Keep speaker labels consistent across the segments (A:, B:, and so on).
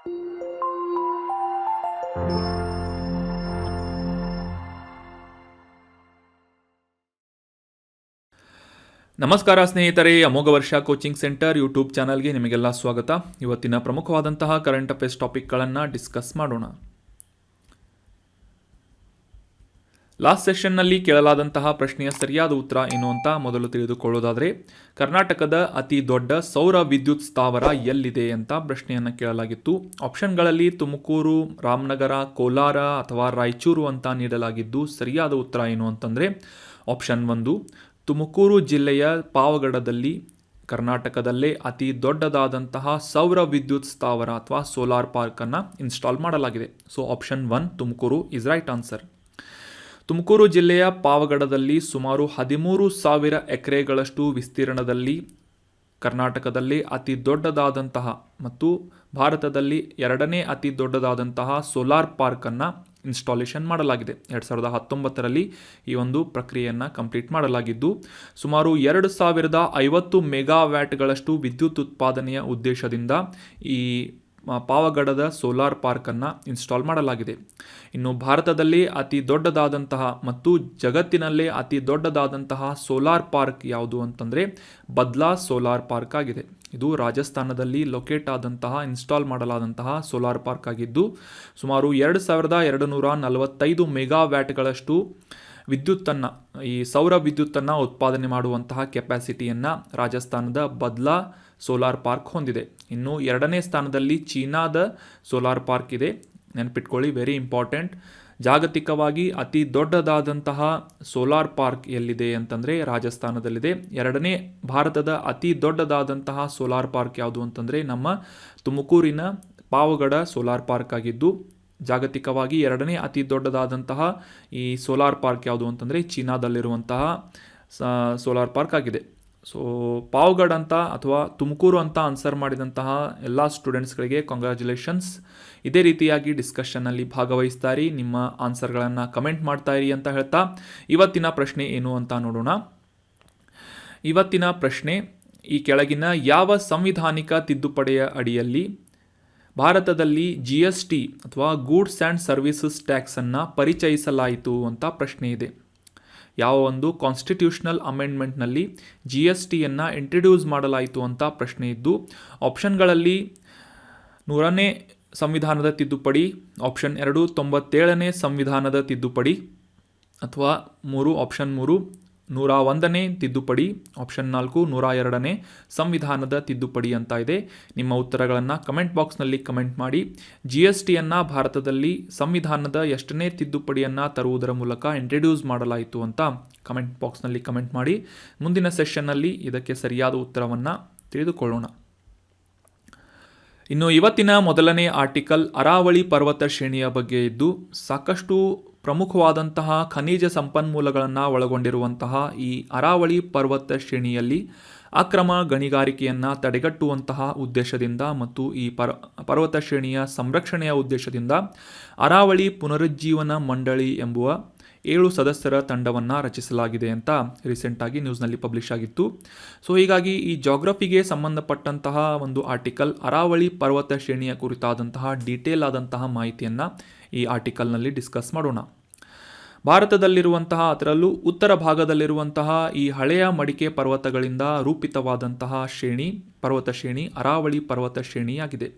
A: ನಮಸ್ಕಾರ ಸ್ನೇಹಿತರೆ, ಅಮೋಘ ವರ್ಷ ಕೋಚಿಂಗ್ ಸೆಂಟರ್ ಯೂಟ್ಯೂಬ್ ಚಾನಲ್ಗೆ ನಿಮಗೆಲ್ಲ ಸ್ವಾಗತ. ಇವತ್ತಿನ ಪ್ರಮುಖವಾದಂತಹ ಕರೆಂಟ್ ಅಫೇರ್ಸ್ ಟಾಪಿಕ್ಗಳನ್ನು ಡಿಸ್ಕಸ್ ಮಾಡೋಣ. ಲಾಸ್ಟ್ ಸೆಷನ್ನಲ್ಲಿ ಕೇಳಲಾದಂತಹ ಪ್ರಶ್ನೆಯ ಸರಿಯಾದ ಉತ್ತರ ಏನು ಅಂತ ಮೊದಲು ತಿಳಿದುಕೊಳ್ಳೋದಾದರೆ, ಕರ್ನಾಟಕದ ಅತಿ ದೊಡ್ಡ ಸೌರ ವಿದ್ಯುತ್ ಸ್ಥಾವರ ಎಲ್ಲಿದೆ ಅಂತ ಪ್ರಶ್ನೆಯನ್ನು ಕೇಳಲಾಗಿತ್ತು. ಆಪ್ಷನ್ಗಳಲ್ಲಿ ತುಮಕೂರು, ರಾಮನಗರ, ಕೋಲಾರ ಅಥವಾ ರಾಯಚೂರು ಅಂತ ನೀಡಲಾಗಿದ್ದು, ಸರಿಯಾದ ಉತ್ತರ ಏನು ಅಂತಂದರೆ ಆಪ್ಷನ್ 1 ತುಮಕೂರು ಜಿಲ್ಲೆಯ ಪಾವಗಡದಲ್ಲಿ ಕರ್ನಾಟಕದಲ್ಲೇ ಅತಿ ದೊಡ್ಡದಾದಂತಹ ಸೌರ ವಿದ್ಯುತ್ ಸ್ಥಾವರ ಅಥವಾ ಸೋಲಾರ್ ಪಾರ್ಕನ್ನು ಇನ್ಸ್ಟಾಲ್ ಮಾಡಲಾಗಿದೆ. So option 1 Tumakuru is right answer. Tumakuru ಜಿಲ್ಲೆಯ ಪಾವಗಡದಲ್ಲಿ ಸುಮಾರು 13,000 ಎಕರೆಗಳಷ್ಟು ವಿಸ್ತೀರ್ಣದಲ್ಲಿ ಕರ್ನಾಟಕದಲ್ಲಿ ಅತಿ ದೊಡ್ಡದಾದಂತಹ ಮತ್ತು ಭಾರತದಲ್ಲಿ 2ನೇ ಅತಿ ದೊಡ್ಡದಾದಂತಹ ಸೋಲಾರ್ ಪಾರ್ಕನ್ನು ಇನ್ಸ್ಟಾಲೇಷನ್ ಮಾಡಲಾಗಿದೆ. 2019ರಲ್ಲಿ ಈ ಒಂದು ಪ್ರಕ್ರಿಯೆಯನ್ನು ಕಂಪ್ಲೀಟ್ ಮಾಡಲಾಗಿದ್ದು, ಸುಮಾರು 2,050 ಮೆಗಾವ್ಯಾಟ್ಗಳಷ್ಟು ವಿದ್ಯುತ್ ಉತ್ಪಾದನೆಯ ಉದ್ದೇಶದಿಂದ ಈ ಪಾವಗಡದ ಸೋಲಾರ್ ಪಾರ್ಕನ್ನು ಇನ್ಸ್ಟಾಲ್ ಮಾಡಲಾಗಿದೆ. ಇನ್ನು ಭಾರತದಲ್ಲಿ ಅತಿ ದೊಡ್ಡದಾದಂತಹ ಮತ್ತು ಜಗತ್ತಿನಲ್ಲೇ ಅತಿ ದೊಡ್ಡದಾದಂತಹ ಸೋಲಾರ್ ಪಾರ್ಕ್ ಯಾವುದು ಅಂತಂದರೆ ಬದ್ಲಾ ಸೋಲಾರ್ ಪಾರ್ಕ್ ಆಗಿದೆ. ಇದು ರಾಜಸ್ಥಾನದಲ್ಲಿ ಲೊಕೇಟ್ ಆದಂತಹ ಇನ್ಸ್ಟಾಲ್ ಮಾಡಲಾದಂತಹ ಸೋಲಾರ್ ಪಾರ್ಕ್ ಆಗಿದ್ದು, ಸುಮಾರು 2,245 ಮೆಗಾವ್ಯಾಟ್ಗಳಷ್ಟು ವಿದ್ಯುತ್ತನ್ನು, ಈ ಸೌರ ವಿದ್ಯುತ್ತನ್ನು ಉತ್ಪಾದನೆ ಮಾಡುವಂತಹ ಕೆಪಾಸಿಟಿಯನ್ನು ರಾಜಸ್ಥಾನದ ಬದ್ಲಾ ಸೋಲಾರ್ ಪಾರ್ಕ್ ಹೊಂದಿದೆ. ಇನ್ನು 2ನೇ ಸ್ಥಾನದಲ್ಲಿ ಚೀನಾದ ಸೋಲಾರ್ ಪಾರ್ಕ್ ಇದೆ. ನೆನಪಿಟ್ಕೊಳ್ಳಿ, ವೆರಿ ಇಂಪಾರ್ಟೆಂಟ್. ಜಾಗತಿಕವಾಗಿ ಅತಿ ದೊಡ್ಡದಾದಂತಹ ಸೋಲಾರ್ ಪಾರ್ಕ್ ಎಲ್ಲಿದೆ ಅಂತಂದರೆ ರಾಜಸ್ಥಾನದಲ್ಲಿದೆ. 2ನೇ ಭಾರತದ ಅತಿ ದೊಡ್ಡದಾದಂತಹ ಸೋಲಾರ್ ಪಾರ್ಕ್ ಯಾವುದು ಅಂತಂದರೆ ನಮ್ಮ ತುಮಕೂರಿನ ಪಾವಗಡ ಸೋಲಾರ್ ಪಾರ್ಕ್ ಆಗಿದ್ದು, ಜಾಗತಿಕವಾಗಿ 2ನೇ ಅತಿ ದೊಡ್ಡದಾದಂತಹ ಈ ಸೋಲಾರ್ ಪಾರ್ಕ್ ಯಾವುದು ಅಂತಂದರೆ ಚೀನಾದಲ್ಲಿರುವಂತಹ ಸೋಲಾರ್ ಪಾರ್ಕ್ ಆಗಿದೆ. ಸೊ ಪಾವಗಡ್ ಅಂತ ಅಥವಾ ತುಮಕೂರು ಅಂತ ಆನ್ಸರ್ ಮಾಡಿದಂತಹ ಎಲ್ಲ ಸ್ಟೂಡೆಂಟ್ಸ್ಗಳಿಗೆ ಕಾಂಗ್ರ್ಯಾಚುಲೇಷನ್ಸ್. ಇದೇ ರೀತಿಯಾಗಿ ಡಿಸ್ಕಷನ್ನಲ್ಲಿ ಭಾಗವಹಿಸ್ತಾರಿ, ನಿಮ್ಮ ಆನ್ಸರ್ಗಳನ್ನು ಕಮೆಂಟ್ ಮಾಡ್ತಾಯಿರಿ ಅಂತ ಹೇಳ್ತಾ ಇವತ್ತಿನ ಪ್ರಶ್ನೆ ಏನು ಅಂತ ನೋಡೋಣ. ಇವತ್ತಿನ ಪ್ರಶ್ನೆ ಈ ಕೆಳಗಿನ ಯಾವ ಸಂವಿಧಾನಿಕ ತಿದ್ದುಪಡಿಯ ಅಡಿಯಲ್ಲಿ ಭಾರತದಲ್ಲಿ GST ಅಥವಾ ಗೂಡ್ಸ್ ಆ್ಯಂಡ್ ಸರ್ವಿಸಸ್ ಟ್ಯಾಕ್ಸನ್ನು ಪರಿಚಯಿಸಲಾಯಿತು ಅಂತ ಪ್ರಶ್ನೆ ಇದೆ. ಯಾವ ಒಂದು ಕಾನ್ಸ್ಟಿಟ್ಯೂಷನಲ್ ಅಮೆಂಡ್ಮೆಂಟ್ನಲ್ಲಿ GSTಯನ್ನು ಇಂಟ್ರಡ್ಯೂಸ್ ಮಾಡಲಾಯಿತು ಅಂತ ಪ್ರಶ್ನೆ ಇದ್ದು, ಆಪ್ಷನ್ಗಳಲ್ಲಿ 100ನೇ ಸಂವಿಧಾನದ ತಿದ್ದುಪಡಿ, ಆಪ್ಷನ್ 2 97ನೇ ಸಂವಿಧಾನದ ತಿದ್ದುಪಡಿ, ಅಥವಾ ಆಪ್ಷನ್ 3 101ನೇ ತಿದ್ದುಪಡಿ, ಆಪ್ಷನ್ 4 102ನೇ ಸಂವಿಧಾನದ ತಿದ್ದುಪಡಿ ಅಂತ ಇದೆ. ನಿಮ್ಮ ಉತ್ತರಗಳನ್ನು ಕಮೆಂಟ್ ಬಾಕ್ಸ್ನಲ್ಲಿ ಕಮೆಂಟ್ ಮಾಡಿ. GSTಯನ್ನು ಭಾರತದಲ್ಲಿ ಸಂವಿಧಾನದ ಎಷ್ಟನೇ ತಿದ್ದುಪಡಿಯನ್ನು ತರುವುದರ ಮೂಲಕ ಇಂಟ್ರಡ್ಯೂಸ್ ಮಾಡಲಾಯಿತು ಅಂತ ಕಮೆಂಟ್ ಬಾಕ್ಸ್ನಲ್ಲಿ ಕಮೆಂಟ್ ಮಾಡಿ. ಮುಂದಿನ ಸೆಷನ್ನಲ್ಲಿ ಇದಕ್ಕೆ ಸರಿಯಾದ ಉತ್ತರವನ್ನು ತಿಳಿದುಕೊಳ್ಳೋಣ. ಇನ್ನು ಇವತ್ತಿನ ಮೊದಲನೇ ಆರ್ಟಿಕಲ್ ಅರಾವಳಿ ಪರ್ವತ ಶ್ರೇಣಿಯ ಬಗ್ಗೆ ಇದ್ದು, ಸಾಕಷ್ಟು ಪ್ರಮುಖವಾದಂತಹ ಖನಿಜ ಸಂಪನ್ಮೂಲಗಳನ್ನು ಒಳಗೊಂಡಿರುವಂತಹ ಈ ಅರಾವಳಿ ಪರ್ವತ ಶ್ರೇಣಿಯಲ್ಲಿ ಅಕ್ರಮ ಗಣಿಗಾರಿಕೆಯನ್ನು ತಡೆಗಟ್ಟುವಂತಹ ಉದ್ದೇಶದಿಂದ ಮತ್ತು ಈ ಪರ್ವತ ಶ್ರೇಣಿಯ ಸಂರಕ್ಷಣೆಯ ಉದ್ದೇಶದಿಂದ ಅರಾವಳಿ ಪುನರುಜ್ಜೀವನ ಮಂಡಳಿ ಎಂಬುವ 7 ಸದಸ್ಯರ ತಂಡವನ್ನು ರಚಿಸಲಾಗಿದೆ ಅಂತ ರೀಸೆಂಟಾಗಿ ನ್ಯೂಸ್ನಲ್ಲಿ ಪಬ್ಲಿಷ್ ಆಗಿತ್ತು. ಸೊ ಹೀಗಾಗಿ ಈ ಜಾಗ್ರಫಿಗೆ ಸಂಬಂಧಪಟ್ಟಂತಹ ಒಂದು ಆರ್ಟಿಕಲ್ ಅರಾವಳಿ ಪರ್ವತ ಶ್ರೇಣಿಯ ಕುರಿತಾದಂತಹ ಡೀಟೇಲ್ ಆದಂತಹ ಮಾಹಿತಿಯನ್ನು ಈ ಆರ್ಟಿಕಲ್ನಲ್ಲಿ ಡಿಸ್ಕಸ್ ಮಾಡೋಣ. ಭಾರತದಲ್ಲಿರುವಂತಹ, ಅದರಲ್ಲೂ ಉತ್ತರ ಭಾಗದಲ್ಲಿರುವಂತಹ ಈ ಹಳೆಯ ಮಡಿಕೆ ಪರ್ವತಗಳಿಂದ ರೂಪಿತವಾದಂತಹ ಪರ್ವತ ಶ್ರೇಣಿ ಅರಾವಳಿ ಪರ್ವತ ಶ್ರೇಣಿಯಾಗಿದೆ.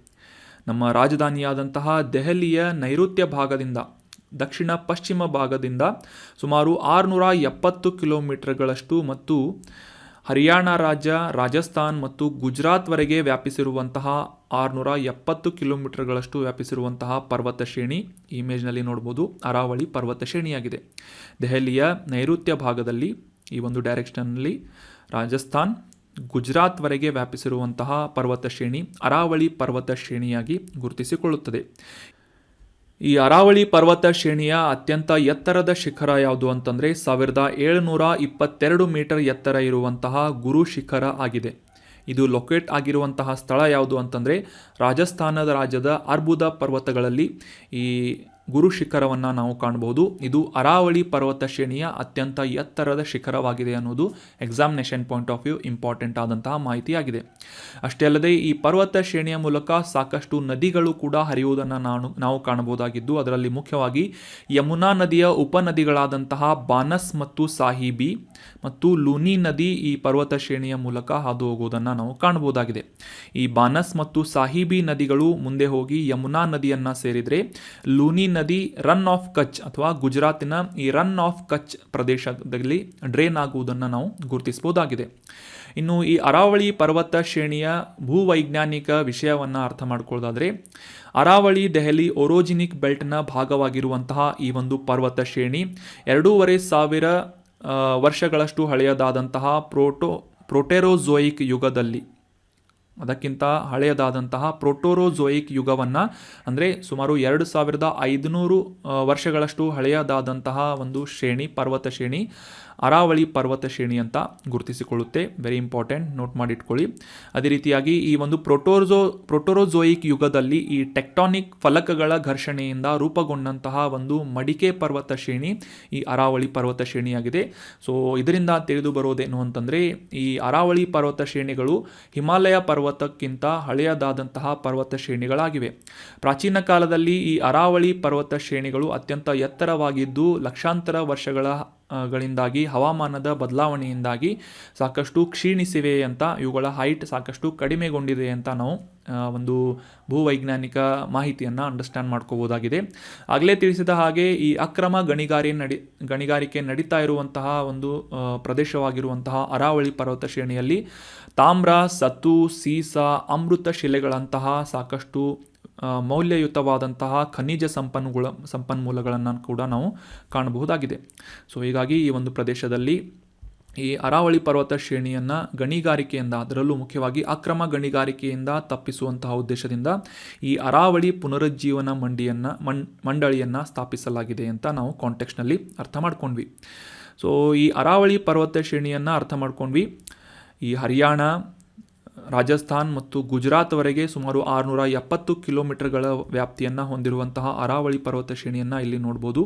A: ನಮ್ಮ ರಾಜಧಾನಿಯಾದಂತಹ ದೆಹಲಿಯ ನೈಋತ್ಯ ಭಾಗದಿಂದ ದಕ್ಷಿಣ ಪಶ್ಚಿಮ ಭಾಗದಿಂದ ಸುಮಾರು 670 ಕಿಲೋಮೀಟರ್ಗಳಷ್ಟು ಮತ್ತು ಹರಿಯಾಣ ರಾಜ್ಯ, ರಾಜಸ್ಥಾನ್ ಮತ್ತು ಗುಜರಾತ್ವರೆಗೆ ವ್ಯಾಪಿಸಿರುವಂತಹ 670 ಕಿಲೋಮೀಟರ್ಗಳಷ್ಟು ವ್ಯಾಪಿಸಿರುವಂತಹ ಪರ್ವತ ಶ್ರೇಣಿ ಈ ಇಮೇಜ್ನಲ್ಲಿ ನೋಡ್ಬೋದು ಅರಾವಳಿ ಪರ್ವತ ಶ್ರೇಣಿಯಾಗಿದೆ. ದೆಹಲಿಯ ನೈಋತ್ಯ ಭಾಗದಲ್ಲಿ ಈ ಒಂದು ಡೈರೆಕ್ಷನ್ನಲ್ಲಿ ರಾಜಸ್ಥಾನ್, ಗುಜರಾತ್ವರೆಗೆ ವ್ಯಾಪಿಸಿರುವಂತಹ ಪರ್ವತ ಶ್ರೇಣಿ ಅರಾವಳಿ ಪರ್ವತ ಶ್ರೇಣಿಯಾಗಿ ಗುರುತಿಸಿಕೊಳ್ಳುತ್ತದೆ. ಈ ಅರಾವಳಿ ಪರ್ವತ ಶ್ರೇಣಿಯ ಅತ್ಯಂತ ಎತ್ತರದ ಶಿಖರ ಯಾವುದು ಅಂತಂದರೆ 1722 ಮೀಟರ್ ಎತ್ತರ ಇರುವಂತಹ ಗುರು ಶಿಖರ ಆಗಿದೆ. ಇದು ಲೊಕೇಟ್ ಆಗಿರುವಂತಹ ಸ್ಥಳ ಯಾವುದು ಅಂತಂದರೆ ರಾಜಸ್ಥಾನದ ರಾಜ್ಯದ ಅರ್ಬುದ ಪರ್ವತಗಳಲ್ಲಿ ಈ ಗುರು ಶಿಖರವನ್ನು ನಾವು ಕಾಣಬಹುದು. ಇದು ಅರಾವಳಿ ಪರ್ವತ ಶ್ರೇಣಿಯ ಅತ್ಯಂತ ಎತ್ತರದ ಶಿಖರವಾಗಿದೆ ಅನ್ನೋದು examination point of view important ಆದಂತಹ ಮಾಹಿತಿಯಾಗಿದೆ. ಅಷ್ಟೇ ಅಲ್ಲದೆ ಈ ಪರ್ವತ ಶ್ರೇಣಿಯ ಮೂಲಕ ಸಾಕಷ್ಟು ನದಿಗಳು ಕೂಡ ಹರಿಯುವುದನ್ನು ನಾವು ಕಾಣಬಹುದಾಗಿದ್ದು, ಅದರಲ್ಲಿ ಮುಖ್ಯವಾಗಿ ಯಮುನಾ ನದಿಯ ಉಪನದಿಗಳಾದಂತಹ ಬಾನಸ್ ಮತ್ತು ಸಾಹಿಬಿ ಮತ್ತು ಲೂನಿ ನದಿ ಈ ಪರ್ವತ ಶ್ರೇಣಿಯ ಮೂಲಕ ಹಾದು ಹೋಗುವುದನ್ನು ನಾವು ಕಾಣಬಹುದಾಗಿದೆ. ಈ ಬಾನಸ್ ಮತ್ತು ಸಾಹಿಬಿ ನದಿಗಳು ಮುಂದೆ ಹೋಗಿ ಯಮುನಾ ನದಿಯನ್ನು ಸೇರಿದರೆ ಲೂನಿ ನದಿ ರನ್ ಆಫ್ ಕಚ್ ಅಥವಾ ಗುಜರಾತಿನ ಈ ರನ್ ಆಫ್ ಕಚ್ ಪ್ರದೇಶದಲ್ಲಿ ಡ್ರೈನ್ ಆಗುವುದನ್ನು ನಾವು ಗುರುತಿಸಬಹುದಾಗಿದೆ. ಇನ್ನು ಈ ಅರಾವಳಿ ಪರ್ವತ ಶ್ರೇಣಿಯ ಭೂವೈಜ್ಞಾನಿಕ ವಿಷಯವನ್ನು ಅರ್ಥ ಮಾಡ್ಕೊಳ್ಳೋದಾದರೆ, ಅರಾವಳಿ ದೆಹಲಿ ಓರೋಜಿನಿಕ್ ಬೆಲ್ಟ್ನ ಭಾಗವಾಗಿರುವಂತಹ ಈ ಒಂದು ಪರ್ವತ ಶ್ರೇಣಿ 2500 ವರ್ಷಗಳಷ್ಟು ಹಳೆಯದಾದಂತಹ ಪ್ರೋಟೆರೋಜೋಯಿಕ್ ಯುಗದಲ್ಲಿ, ಅದಕ್ಕಿಂತ ಹಳೆಯದಾದಂತಹ ಪ್ರೋಟೋರೋಜೋಯಿಕ್ ಯುಗವನ್ನು ಅಂದರೆ ಸುಮಾರು 2500 ವರ್ಷಗಳಷ್ಟು ಹಳೆಯದಾದಂತಹ ಒಂದು ಶ್ರೇಣಿ, ಪರ್ವತ ಶ್ರೇಣಿ ಅರಾವಳಿ ಪರ್ವತ ಶ್ರೇಣಿ ಅಂತ ಗುರುತಿಸಿಕೊಳ್ಳುತ್ತೆ. ವೆರಿ ಇಂಪಾರ್ಟೆಂಟ್, ನೋಟ್ ಮಾಡಿಟ್ಕೊಳ್ಳಿ. ಅದೇ ರೀತಿಯಾಗಿ ಈ ಒಂದು ಪ್ರೋಟೋರೋಜೋಯಿಕ್ ಯುಗದಲ್ಲಿ ಈ ಟೆಕ್ಟಾನಿಕ್ ಫಲಕಗಳ ಘರ್ಷಣೆಯಿಂದ ರೂಪುಗೊಂಡಂತಹ ಒಂದು ಮಡಿಕೆ ಪರ್ವತ ಶ್ರೇಣಿ ಈ ಅರಾವಳಿ ಪರ್ವತ ಶ್ರೇಣಿಯಾಗಿದೆ. ಸೊ ಇದರಿಂದ ತಿಳಿದು ಬರೋದೇನು ಅಂತಂದರೆ, ಈ ಅರಾವಳಿ ಪರ್ವತ ಶ್ರೇಣಿಗಳು ಹಿಮಾಲಯ ಪರ್ವತಕ್ಕಿಂತ ಹಳೆಯದಾದಂತಹ ಪರ್ವತ ಶ್ರೇಣಿಗಳಾಗಿವೆ. ಪ್ರಾಚೀನ ಕಾಲದಲ್ಲಿ ಈ ಅರಾವಳಿ ಪರ್ವತ ಶ್ರೇಣಿಗಳು ಅತ್ಯಂತ ಎತ್ತರವಾಗಿದ್ದು ಲಕ್ಷಾಂತರ ವರ್ಷಗಳಿಂದಾಗಿ ಹವಾಮಾನದ ಬದಲಾವಣೆಯಿಂದಾಗಿ ಸಾಕಷ್ಟು ಕ್ಷೀಣಿಸಿವೆ ಅಂತ, ಇವುಗಳ ಹೈಟ್ ಸಾಕಷ್ಟು ಕಡಿಮೆಗೊಂಡಿದೆ ಅಂತ ನಾವು ಒಂದು ಭೂವೈಜ್ಞಾನಿಕ ಮಾಹಿತಿಯನ್ನು ಅಂಡರ್ಸ್ಟ್ಯಾಂಡ್ ಮಾಡ್ಕೋಬೋದಾಗಿದೆ. ಆಗಲೇ ತಿಳಿಸಿದ ಹಾಗೆ ಈ ಅಕ್ರಮ ಗಣಿಗಾರಿಕೆ ನಡೀತಾ ಇರುವಂತಹ ಒಂದು ಪ್ರದೇಶವಾಗಿರುವಂತಹ ಅರಾವಳಿ ಪರ್ವತ ಶ್ರೇಣಿಯಲ್ಲಿ ತಾಮ್ರ, ಸತು, ಸೀಸ, ಅಮೃತ ಶಿಲೆಗಳಂತಹ ಸಾಕಷ್ಟು ಮೌಲ್ಯಯುತವಾದಂತಹ ಖನಿಜ ಸಂಪನ್ಮೂಲಗಳನ್ನು ಕೂಡ ನಾವು ಕಾಣಬಹುದಾಗಿದೆ. ಸೊ ಹೀಗಾಗಿ ಈ ಒಂದು ಪ್ರದೇಶದಲ್ಲಿ ಈ ಅರಾವಳಿ ಪರ್ವತ ಶ್ರೇಣಿಯನ್ನು ಗಣಿಗಾರಿಕೆಯಿಂದ, ಅದರಲ್ಲೂ ಮುಖ್ಯವಾಗಿ ಅಕ್ರಮ ಗಣಿಗಾರಿಕೆಯಿಂದ ತಪ್ಪಿಸುವಂತಹ ಉದ್ದೇಶದಿಂದ ಈ ಅರಾವಳಿ ಪುನರುಜ್ಜೀವನ ಮಂಡಳಿಯನ್ನು ಸ್ಥಾಪಿಸಲಾಗಿದೆ ಅಂತ ನಾವು ಕಾಂಟೆಕ್ಸ್ಟ್ನಲ್ಲಿ ಅರ್ಥ ಮಾಡ್ಕೊಂಡ್ವಿ. ಸೊ ಈ ಅರಾವಳಿ ಪರ್ವತ ಶ್ರೇಣಿಯನ್ನು ಅರ್ಥ ಮಾಡ್ಕೊಂಡ್ವಿ. ಈ ಹರಿಯಾಣ, ರಾಜಸ್ಥಾನ್ ಮತ್ತು ಗುಜರಾತ್ವರೆಗೆ ಸುಮಾರು 670 ಕಿಲೋಮೀಟರ್ಗಳ ವ್ಯಾಪ್ತಿಯನ್ನು ಹೊಂದಿರುವಂತಹ ಅರಾವಳಿ ಪರ್ವತ ಶ್ರೇಣಿಯನ್ನು ಇಲ್ಲಿ ನೋಡ್ಬೋದು.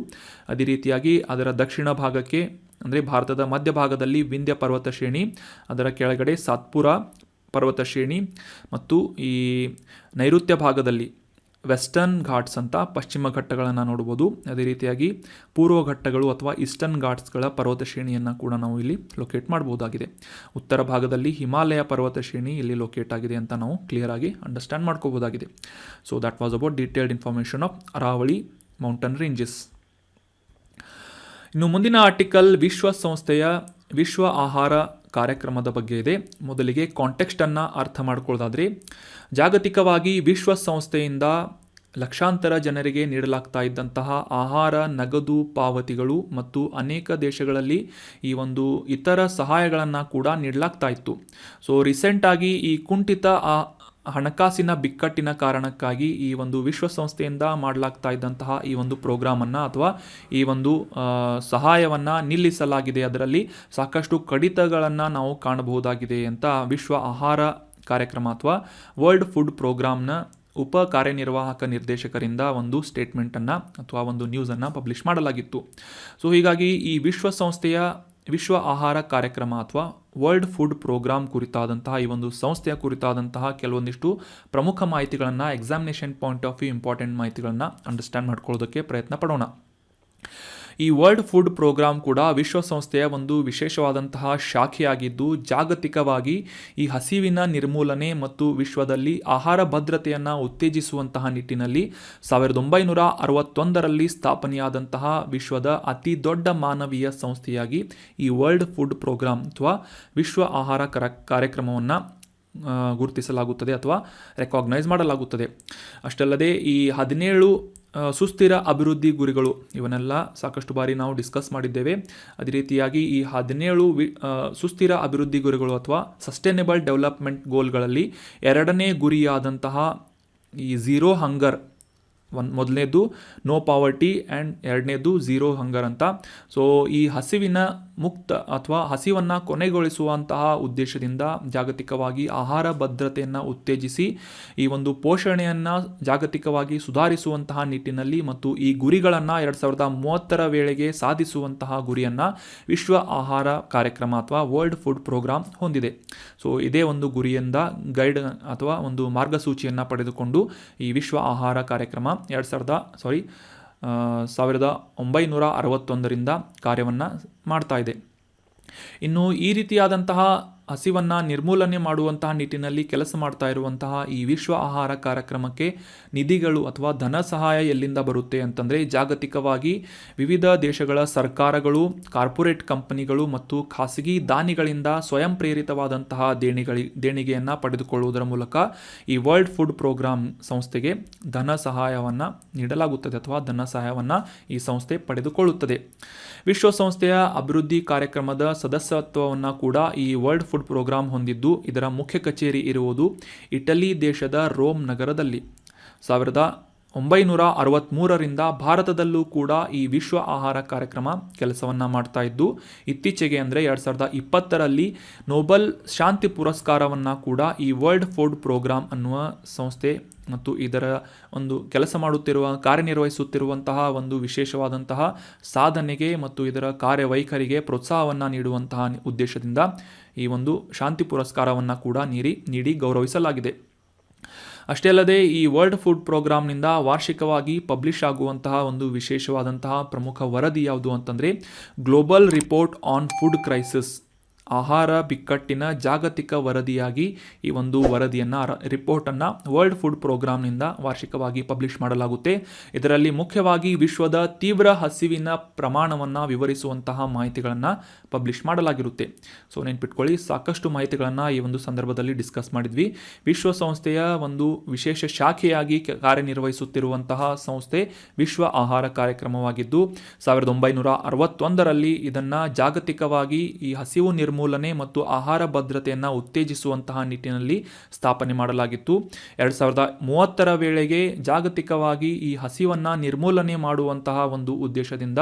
A: ಅದೇ ರೀತಿಯಾಗಿ ಅದರ ದಕ್ಷಿಣ ಭಾಗಕ್ಕೆ ಅಂದರೆ ಭಾರತದ ಮಧ್ಯಭಾಗದಲ್ಲಿ ವಿಂಧ್ಯ ಪರ್ವತ ಶ್ರೇಣಿ, ಅದರ ಕೆಳಗಡೆ ಸಾತ್ಪುರ ಪರ್ವತ ಶ್ರೇಣಿ ಮತ್ತು ಈ ನೈಋತ್ಯ ಭಾಗದಲ್ಲಿ ವೆಸ್ಟರ್ನ್ ಘಾಟ್ಸ್ ಅಂತ ಪಶ್ಚಿಮ ಘಟ್ಟಗಳನ್ನು ನೋಡ್ಬೋದು. ಅದೇ ರೀತಿಯಾಗಿ ಪೂರ್ವ ಘಟ್ಟಗಳು ಅಥವಾ ಈಸ್ಟರ್ನ್ ಘಾಟ್ಸ್ಗಳ ಪರ್ವತ ಶ್ರೇಣಿಯನ್ನು ಕೂಡ ನಾವು ಇಲ್ಲಿ ಲೊಕೇಟ್ ಮಾಡಬಹುದಾಗಿದೆ. ಉತ್ತರ ಭಾಗದಲ್ಲಿ ಹಿಮಾಲಯ ಪರ್ವತ ಶ್ರೇಣಿ ಇಲ್ಲಿ ಲೊಕೇಟ್ ಆಗಿದೆ ಅಂತ ನಾವು ಕ್ಲಿಯರ್ ಆಗಿ ಅಂಡರ್ಸ್ಟ್ಯಾಂಡ್ ಮಾಡ್ಕೋಬೋದಾಗಿದೆ. So that was about detailed information of Aravalli mountain ranges. ಇನ್ನು ಮುಂದಿನ ಆರ್ಟಿಕಲ್ ವಿಶ್ವಸಂಸ್ಥೆಯ ವಿಶ್ವ ಆಹಾರ ಕಾರ್ಯಕ್ರಮದ ಬಗ್ಗೆ ಇದೆ. ಮೊದಲಿಗೆ ಕಾಂಟೆಕ್ಸ್ಟನ್ನು ಅರ್ಥ ಮಾಡ್ಕೊಳ್ಳೋದಾದರೆ, ಜಾಗತಿಕವಾಗಿ ವಿಶ್ವಸಂಸ್ಥೆಯಿಂದ ಲಕ್ಷಾಂತರ ಜನರಿಗೆ ನೀಡಲಾಗ್ತಾ ಇದ್ದಂತಹ ಆಹಾರ ನಗದು ಪಾವತಿಗಳು ಮತ್ತು ಅನೇಕ ದೇಶಗಳಲ್ಲಿ ಈ ಒಂದು ಇತರ ಸಹಾಯಗಳನ್ನು ಕೂಡ ನೀಡಲಾಗ್ತಾ ಇತ್ತು. ಸೊ ರೀಸೆಂಟಾಗಿ ಈ ಕುಂಠಿತ ಹಣಕಾಸಿನ ಬಿಕ್ಕಟ್ಟಿನ ಕಾರಣಕ್ಕಾಗಿ ಈ ಒಂದು ವಿಶ್ವಸಂಸ್ಥೆಯಿಂದ ಮಾಡಲಾಗ್ತಾ ಇದ್ದಂತಹ ಈ ಒಂದು ಪ್ರೋಗ್ರಾಮನ್ನು ಅಥವಾ ಈ ಒಂದು ಸಹಾಯವನ್ನು ನಿಲ್ಲಿಸಲಾಗಿದೆ. ಅದರಲ್ಲಿ ಸಾಕಷ್ಟು ಕಡಿತಗಳನ್ನು ನಾವು ಕಾಣಬಹುದಾಗಿದೆ ಅಂತ ವಿಶ್ವ ಆಹಾರ ಕಾರ್ಯಕ್ರಮ ಅಥವಾ ವರ್ಲ್ಡ್ ಫುಡ್ ಪ್ರೋಗ್ರಾಮ್ನ ಉಪ ಕಾರ್ಯನಿರ್ವಾಹಕ ನಿರ್ದೇಶಕರಿಂದ ಒಂದು ಸ್ಟೇಟ್ಮೆಂಟನ್ನು ಅಥವಾ ಒಂದು ನ್ಯೂಸನ್ನು ಪಬ್ಲಿಷ್ ಮಾಡಲಾಗಿತ್ತು. ಸೊ ಹೀಗಾಗಿ ಈ ವಿಶ್ವಸಂಸ್ಥೆಯ ವಿಶ್ವ ಆಹಾರ ಕಾರ್ಯಕ್ರಮ ಅಥವಾ ವರ್ಲ್ಡ್ ಫುಡ್ ಪ್ರೋಗ್ರಾಮ್ ಕುರಿತಾದಂತಹ ಈ ಒಂದು ಸಂಸ್ಥೆಯ ಕುರಿತಾದಂತಹ ಕೆಲವೊಂದಿಷ್ಟು ಪ್ರಮುಖ ಮಾಹಿತಿಗಳನ್ನು, examination point of view important ಮಾಹಿತಿಗಳನ್ನು ಅಂಡರ್ಸ್ಟ್ಯಾಂಡ್ ಮಾಡ್ಕೊಳ್ಳೋದಕ್ಕೆ ಪ್ರಯತ್ನ ಪಡೋಣ. ಈ ವರ್ಲ್ಡ್ ಫುಡ್ ಪ್ರೋಗ್ರಾಮ್ ಕೂಡ ವಿಶ್ವಸಂಸ್ಥೆಯ ಒಂದು ವಿಶೇಷವಾದಂತಹ ಶಾಖೆಯಾಗಿದ್ದು, ಜಾಗತಿಕವಾಗಿ ಈ ಹಸಿವಿನ ನಿರ್ಮೂಲನೆ ಮತ್ತು ವಿಶ್ವದಲ್ಲಿ ಆಹಾರ ಭದ್ರತೆಯನ್ನು ಉತ್ತೇಜಿಸುವಂತಹ ನಿಟ್ಟಿನಲ್ಲಿ 1961ರಲ್ಲಿ ಸ್ಥಾಪನೆಯಾದಂತಹ ವಿಶ್ವದ ಅತಿ ದೊಡ್ಡ ಮಾನವೀಯ ಸಂಸ್ಥೆಯಾಗಿ ಈ ವರ್ಲ್ಡ್ ಫುಡ್ ಪ್ರೋಗ್ರಾಮ್ ಅಥವಾ ವಿಶ್ವ ಆಹಾರ ಕಾರ್ಯಕ್ರಮವನ್ನು ಗುರುತಿಸಲಾಗುತ್ತದೆ ಅಥವಾ ರೆಕಾಗ್ನೈಸ್ ಮಾಡಲಾಗುತ್ತದೆ. ಅಷ್ಟಲ್ಲದೆ ಈ 17 ಸುಸ್ಥಿರ ಅಭಿವೃದ್ಧಿ ಗುರಿಗಳು, ಇವನ್ನೆಲ್ಲ ಸಾಕಷ್ಟು ಬಾರಿ ನಾವು ಡಿಸ್ಕಸ್ ಮಾಡಿದ್ದೇವೆ. ಅದೇ ರೀತಿಯಾಗಿ ಈ 17 ಸುಸ್ಥಿರ ಅಭಿವೃದ್ಧಿ ಗುರಿಗಳು ಅಥವಾ ಸಸ್ಟೈನೇಬಲ್ ಡೆವಲಪ್ಮೆಂಟ್ ಗೋಲ್ಗಳಲ್ಲಿ 2ನೇ ಗುರಿಯಾದಂತಹ ಈ ಝೀರೋ ಹಂಗರ್ ಮೊದಲನೇದು ನೋ ಪಾವರ್ಟಿ ಆ್ಯಂಡ್ ಎರಡನೇದು ಝೀರೋ ಹಂಗರ್ ಅಂತ. ಸೊ ಈ ಹಸಿವಿನ ಮುಕ್ತ ಅಥವಾ ಹಸಿವನ್ನು ಕೊನೆಗೊಳಿಸುವಂತಹ ಉದ್ದೇಶದಿಂದ ಜಾಗತಿಕವಾಗಿ ಆಹಾರ ಭದ್ರತೆಯನ್ನು ಉತ್ತೇಜಿಸಿ ಈ ಒಂದು ಪೋಷಣೆಯನ್ನು ಜಾಗತಿಕವಾಗಿ ಸುಧಾರಿಸುವಂತಹ ನಿಟ್ಟಿನಲ್ಲಿ ಮತ್ತು ಈ ಗುರಿಗಳನ್ನು 2030 ವೇಳೆಗೆ ಸಾಧಿಸುವಂತಹ ಗುರಿಯನ್ನು ವಿಶ್ವ ಆಹಾರ ಕಾರ್ಯಕ್ರಮ ಅಥವಾ ವರ್ಲ್ಡ್ ಫುಡ್ ಪ್ರೋಗ್ರಾಮ್ ಹೊಂದಿದೆ. ಸೊ ಇದೇ ಒಂದು ಗುರಿಯಿಂದ ಗೈಡ್ ಅಥವಾ ಒಂದು ಮಾರ್ಗಸೂಚಿಯನ್ನು ಪಡೆದುಕೊಂಡು ಈ ವಿಶ್ವ ಆಹಾರ ಕಾರ್ಯಕ್ರಮ 1961ರಿಂದ ಕಾರ್ಯವನ್ನು ಮಾಡ್ತಾ ಇದೆ. ಇನ್ನು ಈ ರೀತಿಯಾದಂತಹ ಹಸಿವನ್ನು ನಿರ್ಮೂಲನೆ ಮಾಡುವಂತಹ ನಿಟ್ಟಿನಲ್ಲಿ ಕೆಲಸ ಮಾಡ್ತಾ ಇರುವಂತಹ ಈ ವಿಶ್ವ ಆಹಾರ ಕಾರ್ಯಕ್ರಮಕ್ಕೆ ನಿಧಿಗಳು ಅಥವಾ ಧನ ಸಹಾಯ ಎಲ್ಲಿಂದ ಬರುತ್ತೆ ಅಂತಂದರೆ, ಜಾಗತಿಕವಾಗಿ ವಿವಿಧ ದೇಶಗಳ ಸರ್ಕಾರಗಳು, ಕಾರ್ಪೊರೇಟ್ ಕಂಪನಿಗಳು ಮತ್ತು ಖಾಸಗಿ ದಾನಿಗಳಿಂದ ಸ್ವಯಂ ಪ್ರೇರಿತವಾದಂತಹ ದೇಣಿಗೆಯನ್ನು ಪಡೆದುಕೊಳ್ಳುವುದರ ಮೂಲಕ ಈ ವರ್ಲ್ಡ್ ಫುಡ್ ಪ್ರೋಗ್ರಾಮ್ ಸಂಸ್ಥೆಗೆ ಧನ ಸಹಾಯವನ್ನು ನೀಡಲಾಗುತ್ತದೆ ಅಥವಾ ಧನ ಸಹಾಯವನ್ನು ಈ ಸಂಸ್ಥೆ ಪಡೆದುಕೊಳ್ಳುತ್ತದೆ. ವಿಶ್ವಸಂಸ್ಥೆಯ ಅಭಿವೃದ್ಧಿ ಕಾರ್ಯಕ್ರಮದ ಸದಸ್ಯತ್ವವನ್ನು ಕೂಡ ಈ ವರ್ಲ್ಡ್ ಫುಡ್ ಪ್ರೋಗ್ರಾಂ ಹೊಂದಿದ್ದು, ಇದರ ಮುಖ್ಯ ಕಚೇರಿ ಇರುವುದು ಇಟಲಿ ದೇಶದ ರೋಮ್ ನಗರದಲ್ಲಿ. 1963ರಿಂದ ಭಾರತದಲ್ಲೂ ಕೂಡ ಈ ವಿಶ್ವ ಆಹಾರ ಕಾರ್ಯಕ್ರಮ ಕೆಲಸವನ್ನು ಮಾಡ್ತಾ ಇದ್ದು, ಇತ್ತೀಚೆಗೆ ಅಂದರೆ 2020ರಲ್ಲಿ ನೊಬೆಲ್ ಶಾಂತಿ ಪುರಸ್ಕಾರವನ್ನು ಕೂಡ ಈ ವರ್ಲ್ಡ್ ಫುಡ್ ಪ್ರೋಗ್ರಾಂ ಅನ್ನುವ ಸಂಸ್ಥೆ ಮತ್ತು ಇದರ ಒಂದು ಕೆಲಸ ಮಾಡುತ್ತಿರುವ ಕಾರ್ಯನಿರ್ವಹಿಸುತ್ತಿರುವಂತಹ ಒಂದು ವಿಶೇಷವಾದಂತಹ ಸಾಧನೆಗೆ ಮತ್ತು ಇದರ ಕಾರ್ಯವೈಖರಿಗೆ ಪ್ರೋತ್ಸಾಹವನ್ನು ನೀಡುವಂತಹ ಉದ್ದೇಶದಿಂದ ಈ ಒಂದು ಶಾಂತಿ ಪುರಸ್ಕಾರವನ್ನು ಕೂಡ ನೀಡಿ ಗೌರವಿಸಲಾಗಿದೆ. ಅಷ್ಟೇ ಅಲ್ಲದೆ ಈ ವರ್ಲ್ಡ್ ಫುಡ್ ಪ್ರೋಗ್ರಾಂನಿಂದ ವಾರ್ಷಿಕವಾಗಿ ಪಬ್ಲಿಷ್ ಆಗುವಂತಹ ಒಂದು ವಿಶೇಷವಾದಂತಹ ಪ್ರಮುಖ ವರದಿ ಯಾವುದು ಅಂತಂದರೆ, global report on food crisis, ಆಹಾರ ಬಿಕ್ಕಟ್ಟಿನ ಜಾಗತಿಕ ವರದಿಯಾಗಿ ಈ ಒಂದು ರಿಪೋರ್ಟನ್ನು ವರ್ಲ್ಡ್ ಫುಡ್ ಪ್ರೋಗ್ರಾಂನಿಂದ ವಾರ್ಷಿಕವಾಗಿ ಪಬ್ಲಿಷ್ ಮಾಡಲಾಗುತ್ತೆ. ಇದರಲ್ಲಿ ಮುಖ್ಯವಾಗಿ ವಿಶ್ವದ ತೀವ್ರ ಹಸಿವಿನ ಪ್ರಮಾಣವನ್ನು ವಿವರಿಸುವಂತಹ ಮಾಹಿತಿಗಳನ್ನು ಪಬ್ಲಿಷ್ ಮಾಡಲಾಗಿರುತ್ತೆ. ಸೊ ನೆನ್ಪಿಟ್ಕೊಳ್ಳಿ, ಸಾಕಷ್ಟು ಮಾಹಿತಿಗಳನ್ನು ಈ ಒಂದು ಸಂದರ್ಭದಲ್ಲಿ ಡಿಸ್ಕಸ್ ಮಾಡಿದ್ವಿ. ವಿಶ್ವಸಂಸ್ಥೆಯ ಒಂದು ವಿಶೇಷ ಶಾಖೆಯಾಗಿ ಕಾರ್ಯನಿರ್ವಹಿಸುತ್ತಿರುವಂತಹ ಸಂಸ್ಥೆ ವಿಶ್ವ ಆಹಾರ ಕಾರ್ಯಕ್ರಮವಾಗಿದ್ದು, 1961ರಲ್ಲಿ ಇದನ್ನು ಜಾಗತಿಕವಾಗಿ ಈ ಹಸಿವು ನಿರ್ಮೂಲನೆ ಮತ್ತು ಆಹಾರ ಭದ್ರತೆಯನ್ನು ಉತ್ತೇಜಿಸುವಂತಹ ನಿಟ್ಟಿನಲ್ಲಿ ಸ್ಥಾಪನೆ ಮಾಡಲಾಗಿತ್ತು. 2030 ವೇಳೆಗೆ ಜಾಗತಿಕವಾಗಿ ಈ ಹಸಿವನ್ನು ನಿರ್ಮೂಲನೆ ಮಾಡುವಂತಹ ಒಂದು ಉದ್ದೇಶದಿಂದ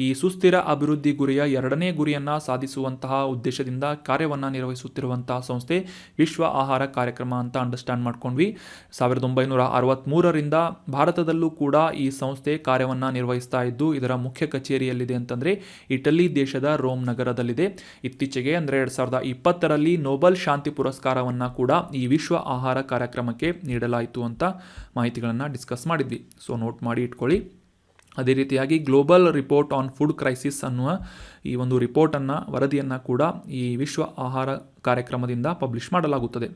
A: ಈ ಸುಸ್ಥಿರ ಅಭಿವೃದ್ಧಿ ಗುರಿಯ 2ನೇ ಗುರಿಯನ್ನು ಸಾಧಿಸುವಂತಹ ಉದ್ದೇಶದಿಂದ ಕಾರ್ಯವನ್ನು ನಿರ್ವಹಿಸುತ್ತಿರುವಂತಹ ಸಂಸ್ಥೆ ವಿಶ್ವ ಆಹಾರ ಕಾರ್ಯಕ್ರಮ ಅಂತ ಅಂಡರ್ಸ್ಟ್ಯಾಂಡ್ ಮಾಡ್ಕೊಂಡ್ವಿ. 1963ರಿಂದ ಭಾರತದಲ್ಲೂ ಕೂಡ ಈ ಸಂಸ್ಥೆ ಕಾರ್ಯವನ್ನು ನಿರ್ವಹಿಸ್ತಾ ಇದ್ದು, ಇದರ ಮುಖ್ಯ ಕಚೇರಿಯಲ್ಲಿದೆ ಅಂತಂದರೆ ಇಟಲಿ ದೇಶದ ರೋಮ್ ನಗರದಲ್ಲಿದೆ. ಇತ್ತೀಚೆಗೆ ಅಂದರೆ 2020ರಲ್ಲಿ ನೊಬೆಲ್ ಶಾಂತಿ ಪುರಸ್ಕಾರವನ್ನು ಕೂಡ ಈ ವಿಶ್ವ ಆಹಾರ ಕಾರ್ಯಕ್ರಮಕ್ಕೆ ನೀಡಲಾಯಿತು ಅಂತ ಮಾಹಿತಿಗಳನ್ನು ಡಿಸ್ಕಸ್ ಮಾಡಿದ್ವಿ. ಸೊ ನೋಟ್ ಮಾಡಿ ಇಟ್ಕೊಳ್ಳಿ. ಅದೇ ರೀತಿಯಾಗಿ global report on food crisis ಅನ್ನುವ ಈ ಒಂದು ವರದಿಯನ್ನು ಕೂಡ ಈ ವಿಶ್ವ ಆಹಾರ ಕಾರ್ಯಕ್ರಮದಿಂದ ಪಬ್ಲಿಷ್ ಮಾಡಲಾಗುತ್ತದೆ.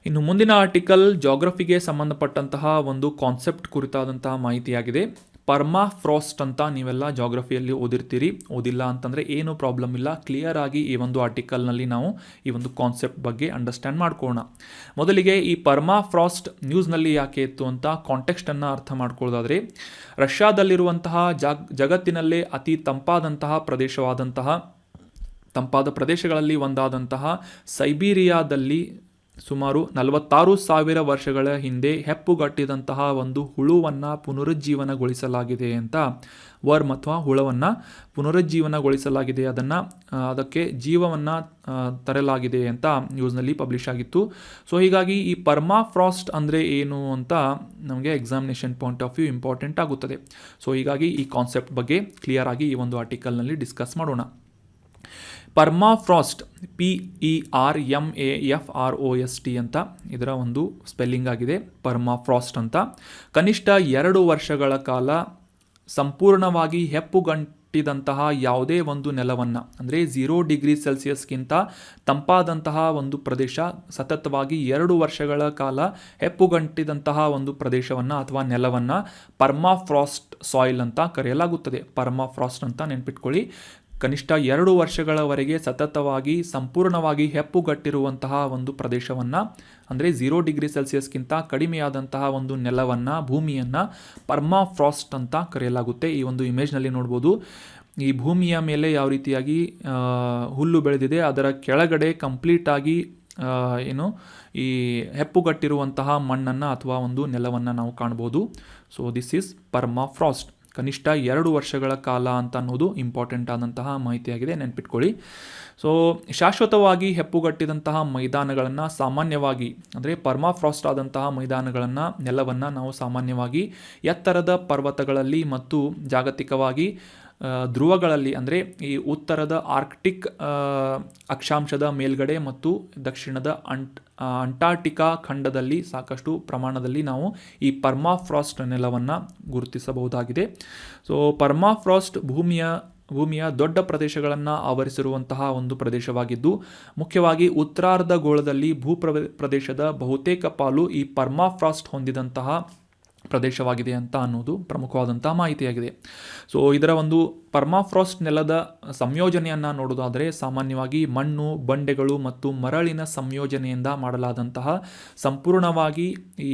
A: ಇನ್ನು ಮುಂದಿನ ಆರ್ಟಿಕಲ್ ಜಾಗ್ರಫಿಗೆ ಸಂಬಂಧಪಟ್ಟಂತಹ ಒಂದು ಕಾನ್ಸೆಪ್ಟ್ ಕುರಿತಾದಂತಹ ಮಾಹಿತಿಯಾಗಿದೆ. ಪರ್ಮಾಫ್ರಾಸ್ಟ್ ಅಂತ ನೀವೆಲ್ಲ ಜಾಗ್ರಫಿಯಲ್ಲಿ ಓದಿರ್ತೀರಿ. ಓದಿಲ್ಲ ಅಂತಂದರೆ ಏನೂ ಪ್ರಾಬ್ಲಮ್ ಇಲ್ಲ, ಕ್ಲಿಯರ್ ಆಗಿ ಈ ಒಂದು ಆರ್ಟಿಕಲ್ನಲ್ಲಿ ನಾವು ಈ ಒಂದು ಕಾನ್ಸೆಪ್ಟ್ ಬಗ್ಗೆ ಅಂಡರ್ಸ್ಟ್ಯಾಂಡ್ ಮಾಡ್ಕೊಳ್ಳೋಣ. ಮೊದಲಿಗೆ ಈ ಪರ್ಮಾಫ್ರಾಸ್ಟ್ ನ್ಯೂಸ್ನಲ್ಲಿ ಯಾಕೆ ಇತ್ತು ಅಂತ ಕಾಂಟೆಕ್ಸ್ಟನ್ನು ಅರ್ಥ ಮಾಡ್ಕೊಳ್ಳೋದಾದರೆ, ರಷ್ಯಾದಲ್ಲಿರುವಂತಹ ಜಗತ್ತಿನಲ್ಲೇ ಅತಿ ತಂಪಾದ ಪ್ರದೇಶಗಳಲ್ಲಿ ಒಂದಾದಂತಹ ಸೈಬೀರಿಯಾದಲ್ಲಿ ಸುಮಾರು 46,000 ವರ್ಷಗಳ ಹಿಂದೆ ಹೆಪ್ಪುಗಟ್ಟಿದಂತಹ ಒಂದು ಹುಳುವನ್ನು ಪುನರುಜ್ಜೀವನಗೊಳಿಸಲಾಗಿದೆ ಅಂತ, ವರ್ಮ್ ಅಥವಾ ಹುಳವನ್ನು ಪುನರುಜ್ಜೀವನಗೊಳಿಸಲಾಗಿದೆ, ಅದಕ್ಕೆ ಜೀವವನ್ನು ತರಲಾಗಿದೆ ಅಂತ ನ್ಯೂಸ್ನಲ್ಲಿ ಪಬ್ಲಿಷ್ ಆಗಿತ್ತು. ಸೊ ಹೀಗಾಗಿ ಈ ಪರ್ಮಾಫ್ರಾಸ್ಟ್ ಅಂದರೆ ಏನು ಅಂತ ನಮಗೆ examination point of view important ಆಗುತ್ತದೆ. ಸೊ ಹೀಗಾಗಿ ಈ ಕಾನ್ಸೆಪ್ಟ್ ಬಗ್ಗೆ ಕ್ಲಿಯರ್ ಆಗಿ ಈ ಒಂದು ಆರ್ಟಿಕಲ್ನಲ್ಲಿ ಡಿಸ್ಕಸ್ ಮಾಡೋಣ. ಪರ್ಮಾಫ್ರಾಸ್ಟ್ PERMAFROST ಅಂತ ಇದರ ಒಂದು ಸ್ಪೆಲ್ಲಿಂಗ್ ಆಗಿದೆ, ಪರ್ಮಾಫ್ರಾಸ್ಟ್ ಅಂತ. ಕನಿಷ್ಠ 2 ವರ್ಷಗಳ ಕಾಲ ಸಂಪೂರ್ಣವಾಗಿ ಹೆಪ್ಪುಗಟ್ಟಿದಂತಹ ಯಾವುದೇ ಒಂದು ನೆಲವನ್ನು, ಅಂದರೆ 0 ಡಿಗ್ರಿ ಸೆಲ್ಸಿಯಸ್ಗಿಂತ ತಂಪಾದಂತಹ ಒಂದು ಪ್ರದೇಶ, ಸತತವಾಗಿ 2 ವರ್ಷಗಳ ಕಾಲ ಹೆಪ್ಪುಗಟ್ಟಿದಂತಹ ಒಂದು ಪ್ರದೇಶವನ್ನು ಅಥವಾ ನೆಲವನ್ನು ಪರ್ಮಾಫ್ರಾಸ್ಟ್ ಸಾಯಿಲ್ ಅಂತ ಕರೆಯಲಾಗುತ್ತದೆ. ಪರ್ಮಾಫ್ರಾಸ್ಟ್ ಅಂತ ನೆನ್ಪಿಟ್ಕೊಳ್ಳಿ. ಕನಿಷ್ಠ 2 ವರ್ಷಗಳವರೆಗೆ ಸತತವಾಗಿ ಸಂಪೂರ್ಣವಾಗಿ ಹೆಪ್ಪುಗಟ್ಟಿರುವಂತಹ ಒಂದು ಪ್ರದೇಶವನ್ನು, ಅಂದರೆ 0 ಡಿಗ್ರಿ ಸೆಲ್ಸಿಯಸ್ಗಿಂತ ಕಡಿಮೆಯಾದಂತಹ ಒಂದು ನೆಲವನ್ನು, ಭೂಮಿಯನ್ನು ಪರ್ಮಾಫ್ರಾಸ್ಟ್ ಅಂತ ಕರೆಯಲಾಗುತ್ತೆ. ಈ ಒಂದು ಇಮೇಜ್ನಲ್ಲಿ ನೋಡ್ಬೋದು, ಈ ಭೂಮಿಯ ಮೇಲೆ ಯಾವ ರೀತಿಯಾಗಿ ಹುಲ್ಲು ಬೆಳೆದಿದೆ, ಅದರ ಕೆಳಗಡೆ ಕಂಪ್ಲೀಟಾಗಿ ಏನು ಈ ಹೆಪ್ಪುಗಟ್ಟಿರುವಂತಹ ಮಣ್ಣನ್ನು ಅಥವಾ ಒಂದು ನೆಲವನ್ನು ನಾವು ಕಾಣ್ಬೋದು. So this is permafrost. ಕನಿಷ್ಠ 2 ವರ್ಷಗಳ ಕಾಲ ಅಂತ ಅನ್ನೋದು ಇಂಪಾರ್ಟೆಂಟ್ ಆದಂತಹ ಮಾಹಿತಿಯಾಗಿದೆ, ನೆನ್ಪಿಟ್ಕೊಳ್ಳಿ. ಸೊ ಶಾಶ್ವತವಾಗಿ ಹೆಪ್ಪುಗಟ್ಟಿದಂತಹ ಮೈದಾನಗಳನ್ನು ಸಾಮಾನ್ಯವಾಗಿ ಅಂದರೆ ಪರ್ಮಾಫ್ರಾಸ್ಟ್ ಆದಂತಹ ಮೈದಾನಗಳನ್ನು, ನೆಲವನ್ನು ನಾವು ಸಾಮಾನ್ಯವಾಗಿ ಎತ್ತರದ ಪರ್ವತಗಳಲ್ಲಿ ಮತ್ತು ಜಾಗತಿಕವಾಗಿ ಧ್ರುವಗಳಲ್ಲಿ ಅಂದರೆ ಈ ಉತ್ತರದ ಆರ್ಕ್ಟಿಕ್ ಅಕ್ಷಾಂಶದ ಮೇಲ್ಗಡೆ ಮತ್ತು ದಕ್ಷಿಣದ ಅಂಟಾರ್ಟಿಕಾ ಖಂಡದಲ್ಲಿ ಸಾಕಷ್ಟು ಪ್ರಮಾಣದಲ್ಲಿ ನಾವು ಈ ಪರ್ಮಾಫ್ರಾಸ್ಟ್ ನೆಲವನ್ನು ಗುರುತಿಸಬಹುದಾಗಿದೆ. ಸೊ ಪರ್ಮಾಫ್ರಾಸ್ಟ್ ಭೂಮಿಯ ದೊಡ್ಡ ಪ್ರದೇಶಗಳನ್ನು ಆವರಿಸಿರುವಂತಹ ಒಂದು ಪ್ರದೇಶವಾಗಿದ್ದು, ಮುಖ್ಯವಾಗಿ ಉತ್ತರಾರ್ಧಗೋಳದಲ್ಲಿ ಪ್ರದೇಶದ ಬಹುತೇಕ ಪಾಲು ಈ ಪರ್ಮಾಫ್ರಾಸ್ಟ್ ಹೊಂದಿದಂತಹ ಪ್ರದೇಶವಾಗಿದೆ ಅಂತ ಅನ್ನೋದು ಪ್ರಮುಖವಾದಂಥ ಮಾಹಿತಿಯಾಗಿದೆ. ಸೊ ಇದರ ಒಂದು ಪರ್ಮಾಫ್ರಾಸ್ಟ್ ನೆಲದ ಸಂಯೋಜನೆಯನ್ನು ನೋಡೋದಾದರೆ ಸಾಮಾನ್ಯವಾಗಿ ಮಣ್ಣು, ಬಂಡೆಗಳು ಮತ್ತು ಮರಳಿನ ಸಂಯೋಜನೆಯಿಂದ ಮಾಡಲಾದಂತಹ ಸಂಪೂರ್ಣವಾಗಿ ಈ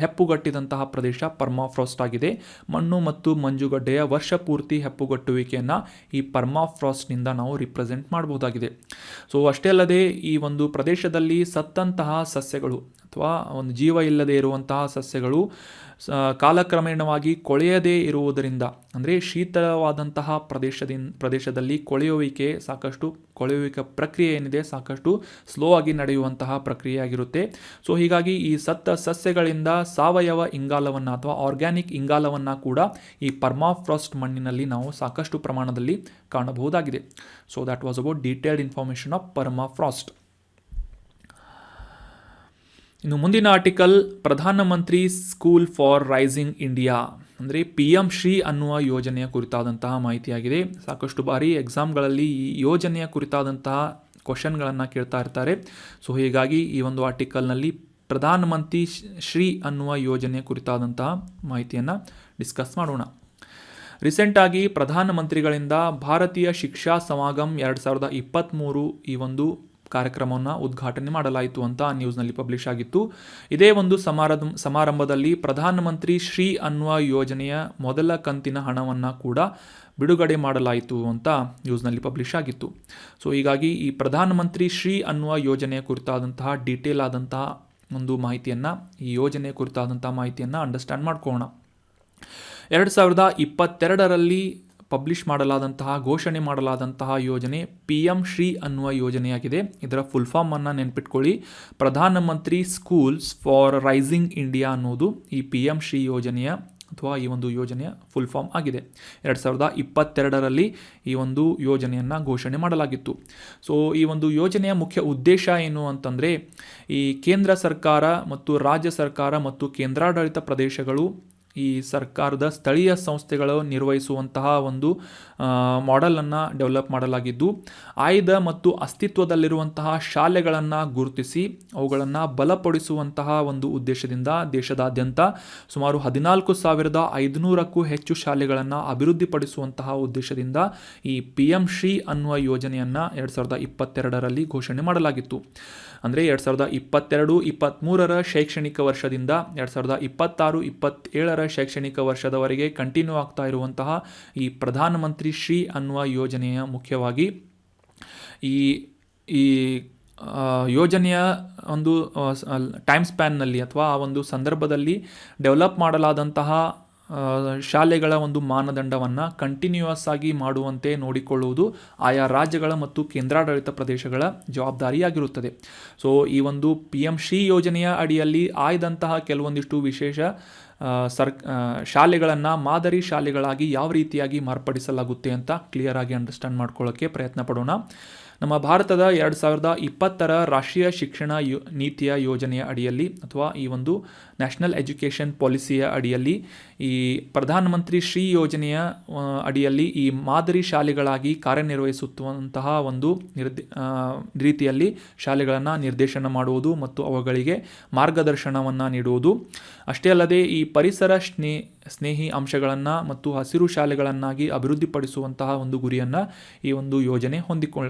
A: ಹೆಪ್ಪುಗಟ್ಟಿದಂತಹ ಪ್ರದೇಶ ಪರ್ಮಾಫ್ರಾಸ್ಟ್ ಆಗಿದೆ. ಮಣ್ಣು ಮತ್ತು ಮಂಜುಗಡ್ಡೆಯ ವರ್ಷಪೂರ್ತಿ ಹೆಪ್ಪುಗಟ್ಟುವಿಕೆಯನ್ನು ಈ ಪರ್ಮಾಫ್ರಾಸ್ಟ್ನಿಂದ ನಾವು ರಿಪ್ರೆಸೆಂಟ್ ಮಾಡಬಹುದಾಗಿದೆ. ಸೊ ಅಷ್ಟೇ ಅಲ್ಲದೆ ಈ ಒಂದು ಪ್ರದೇಶದಲ್ಲಿ ಸತ್ತಂತಹ ಸಸ್ಯಗಳು ಅಥವಾ ಒಂದು ಜೀವ ಇಲ್ಲದೆ ಇರುವಂತಹ ಸಸ್ಯಗಳು ಕಾಲಕ್ರಮೇಣವಾಗಿ ಕೊಳೆಯದೇ ಇರುವುದರಿಂದ, ಅಂದರೆ ಶೀತಲವಾದಂತಹ ಪ್ರದೇಶದಲ್ಲಿ ಕೊಳೆಯುವಿಕೆ ಪ್ರಕ್ರಿಯೆ ಏನಿದೆ ಸಾಕಷ್ಟು ಸ್ಲೋ ಆಗಿ ನಡೆಯುವಂತಹ ಪ್ರಕ್ರಿಯೆಯಾಗಿರುತ್ತೆ. ಸೊ ಹೀಗಾಗಿ ಈ ಸತ್ತ ಸಸ್ಯಗಳಿಂದ ಸಾವಯವ ಇಂಗಾಲವನ್ನು ಅಥವಾ ಆರ್ಗ್ಯಾನಿಕ್ ಇಂಗಾಲವನ್ನು ಕೂಡ ಈ ಪರ್ಮಾಫ್ರಾಸ್ಟ್ ಮಣ್ಣಿನಲ್ಲಿ ನಾವು ಸಾಕಷ್ಟು ಪ್ರಮಾಣದಲ್ಲಿ ಕಾಣಬಹುದಾಗಿದೆ. So that was about detailed information of permafrost. ಇನ್ನು ಮುಂದಿನ ಆರ್ಟಿಕಲ್ ಪ್ರಧಾನಮಂತ್ರಿ ಸ್ಕೂಲ್ ಫಾರ್ ರೈಸಿಂಗ್ ಇಂಡಿಯಾ ಅಂದರೆ PM ಶ್ರೀ ಅನ್ನುವ ಯೋಜನೆಯ ಕುರಿತಾದಂತಹ ಮಾಹಿತಿಯಾಗಿದೆ. ಸಾಕಷ್ಟು ಬಾರಿ ಎಕ್ಸಾಮ್ಗಳಲ್ಲಿ ಈ ಯೋಜನೆಯ ಕುರಿತಾದಂತಹ ಕ್ವಶನ್ಗಳನ್ನು ಕೇಳ್ತಾ ಇರ್ತಾರೆ. ಸೊ ಹೀಗಾಗಿ ಈ ಒಂದು ಆರ್ಟಿಕಲ್ನಲ್ಲಿ ಪ್ರಧಾನಮಂತ್ರಿ ಶ್ರೀ ಅನ್ನುವ ಯೋಜನೆಯ ಕುರಿತಾದಂತಹ ಮಾಹಿತಿಯನ್ನು ಡಿಸ್ಕಸ್ ಮಾಡೋಣ. ರೀಸೆಂಟಾಗಿ ಪ್ರಧಾನಮಂತ್ರಿಗಳಿಂದ ಭಾರತೀಯ ಶಿಕ್ಷಾ ಸಮಾಗಮ್ 2023 ಈ ಒಂದು ಕಾರ್ಯಕ್ರಮವನ್ನು ಉದ್ಘಾಟನೆ ಮಾಡಲಾಯಿತು ಅಂತ ನ್ಯೂಸ್ನಲ್ಲಿ ಪಬ್ಲಿಷ್ ಆಗಿತ್ತು. ಇದೇ ಒಂದು ಸಮಾರಂಭದಲ್ಲಿ ಪ್ರಧಾನಮಂತ್ರಿ ಶ್ರೀ ಅನ್ನುವ ಯೋಜನೆಯ ಮೊದಲ ಕಂತಿನ ಹಣವನ್ನು ಕೂಡ ಬಿಡುಗಡೆ ಮಾಡಲಾಯಿತು ಅಂತ ನ್ಯೂಸ್ನಲ್ಲಿ ಪಬ್ಲಿಷ್ ಆಗಿತ್ತು. ಸೊ ಹೀಗಾಗಿ ಈ ಪ್ರಧಾನಮಂತ್ರಿ ಶ್ರೀ ಅನ್ನುವ ಯೋಜನೆಯ ಕುರಿತಾದಂತಹ ಡೀಟೇಲ್ ಆದಂತಹ ಒಂದು ಮಾಹಿತಿಯನ್ನು, ಈ ಯೋಜನೆಯ ಕುರಿತಾದಂತಹ ಮಾಹಿತಿಯನ್ನು ಅಂಡರ್ಸ್ಟ್ಯಾಂಡ್ ಮಾಡ್ಕೊಳ್ಳೋಣ. 2022ರಲ್ಲಿ ಘೋಷಣೆ ಮಾಡಲಾದಂತಹ ಯೋಜನೆ PM ಶ್ರೀ ಅನ್ನುವ ಯೋಜನೆಯಾಗಿದೆ. ಇದರ ಫುಲ್ ಫಾರ್ಮ್ ಅನ್ನು ನೆನ್ಪಿಟ್ಕೊಳ್ಳಿ. ಪ್ರಧಾನಮಂತ್ರಿ ಸ್ಕೂಲ್ಸ್ ಫಾರ್ ರೈಸಿಂಗ್ ಇಂಡಿಯಾ ಅನ್ನೋದು ಈ PM ಶ್ರೀ ಯೋಜನೆಯ ಅಥವಾ ಈ ಒಂದು ಯೋಜನೆಯ ಫುಲ್ ಫಾರ್ಮ್ ಆಗಿದೆ. 2022ರಲ್ಲಿ ಈ ಒಂದು ಯೋಜನೆಯನ್ನು ಘೋಷಣೆ ಮಾಡಲಾಗಿತ್ತು. ಸೊ ಈ ಒಂದು ಯೋಜನೆಯ ಮುಖ್ಯ ಉದ್ದೇಶ ಏನು ಅಂತಂದರೆ, ಈ ಕೇಂದ್ರ ಸರ್ಕಾರ ಮತ್ತು ರಾಜ್ಯ ಸರ್ಕಾರ ಮತ್ತು ಕೇಂದ್ರಾಡಳಿತ ಪ್ರದೇಶಗಳು ಈ ಸರ್ಕಾರದ ಸ್ಥಳೀಯ ಸಂಸ್ಥೆಗಳು ನಿರ್ವಹಿಸುವಂತಹ ಒಂದು ಮಾಡೆಲನ್ನು ಡೆವಲಪ್ ಮಾಡಲಾಗಿದ್ದು, ಆಯ್ದ ಮತ್ತು ಅಸ್ತಿತ್ವದಲ್ಲಿರುವಂತಹ ಶಾಲೆಗಳನ್ನು ಗುರುತಿಸಿ ಅವುಗಳನ್ನು ಬಲಪಡಿಸುವಂತಹ ಒಂದು ಉದ್ದೇಶದಿಂದ ದೇಶದಾದ್ಯಂತ ಸುಮಾರು 14,500ಕ್ಕೂ ಹೆಚ್ಚು ಶಾಲೆಗಳನ್ನು ಅಭಿವೃದ್ಧಿಪಡಿಸುವಂತಹ ಉದ್ದೇಶದಿಂದ ಈ PM ಶ್ರೀ ಅನ್ನುವ ಯೋಜನೆಯನ್ನು 2022ರಲ್ಲಿ ಘೋಷಣೆ ಮಾಡಲಾಗಿತ್ತು. ಅಂದರೆ 2022-23ರ ಶೈಕ್ಷಣಿಕ ವರ್ಷದಿಂದ 2026-27ರ ಶೈಕ್ಷಣಿಕ ವರ್ಷದವರೆಗೆ ಕಂಟಿನ್ಯೂ ಆಗ್ತಾ ಇರುವಂತಹ ಈ ಪ್ರಧಾನಮಂತ್ರಿ ಶ್ರೀ ಅನ್ನುವ ಯೋಜನೆಯ ಮುಖ್ಯವಾಗಿ ಈ ಯೋಜನೆಯ ಒಂದು ಟೈಮ್ ಸ್ಪ್ಯಾನ್ನಲ್ಲಿ ಅಥವಾ ಆ ಒಂದು ಸಂದರ್ಭದಲ್ಲಿ ಡೆವಲಪ್ ಮಾಡಲಾದಂತಹ ಶಾಲೆಗಳ ಒಂದು ಮಾನದಂಡವನ್ನು ಕಂಟಿನ್ಯೂಯಸ್ ಆಗಿ ಮಾಡುವಂತೆ ನೋಡಿಕೊಳ್ಳುವುದು ಆಯಾ ರಾಜ್ಯಗಳ ಮತ್ತು ಕೇಂದ್ರಾಡಳಿತ ಪ್ರದೇಶಗಳ ಜವಾಬ್ದಾರಿಯಾಗಿರುತ್ತದೆ. ಸೊ ಈ ಒಂದು PM ಶ್ರೀ ಯೋಜನೆಯ ಅಡಿಯಲ್ಲಿ ಆಯ್ದಂತಹ ಕೆಲವೊಂದಿಷ್ಟು ವಿಶೇಷ ಶಾಲೆಗಳನ್ನು ಮಾದರಿ ಶಾಲೆಗಳಾಗಿ ಯಾವ ರೀತಿಯಾಗಿ ಮಾರ್ಪಡಿಸಲಾಗುತ್ತೆ ಅಂತ ಕ್ಲಿಯರ್ ಆಗಿ ಅಂಡರ್ಸ್ಟ್ಯಾಂಡ್ ಮಾಡ್ಕೊಳ್ಳೋಕ್ಕೆ ಪ್ರಯತ್ನ ಪಡೋಣ. ನಮ್ಮ ಭಾರತದ 2020ರ ರಾಷ್ಟ್ರೀಯ ಶಿಕ್ಷಣ ನೀತಿಯ ಯೋಜನೆಯ ಅಡಿಯಲ್ಲಿ ಅಥವಾ ಈ ಒಂದು ನ್ಯಾಷನಲ್ ಎಜುಕೇಷನ್ ಪಾಲಿಸಿಯ ಅಡಿಯಲ್ಲಿ ಈ ಪ್ರಧಾನಮಂತ್ರಿ ಶ್ರೀ ಯೋಜನೆಯ ಅಡಿಯಲ್ಲಿ ಈ ಮಾದರಿ ಶಾಲೆಗಳಾಗಿ ಕಾರ್ಯನಿರ್ವಹಿಸುವಂತಹ ಒಂದು ರೀತಿಯಲ್ಲಿ ಶಾಲೆಗಳನ್ನು ನಿರ್ದೇಶನ ಮಾಡುವುದು ಮತ್ತು ಅವುಗಳಿಗೆ ಮಾರ್ಗದರ್ಶನವನ್ನು ನೀಡುವುದು. ಅಷ್ಟೇ ಅಲ್ಲದೆ ಈ ಪರಿಸರ ಸ್ನೇಹಿ ಅಂಶಗಳನ್ನು ಮತ್ತು ಹಸಿರು ಶಾಲೆಗಳನ್ನಾಗಿ ಅಭಿವೃದ್ಧಿಪಡಿಸುವಂತಹ ಒಂದು ಗುರಿಯನ್ನು ಈ ಒಂದು ಯೋಜನೆ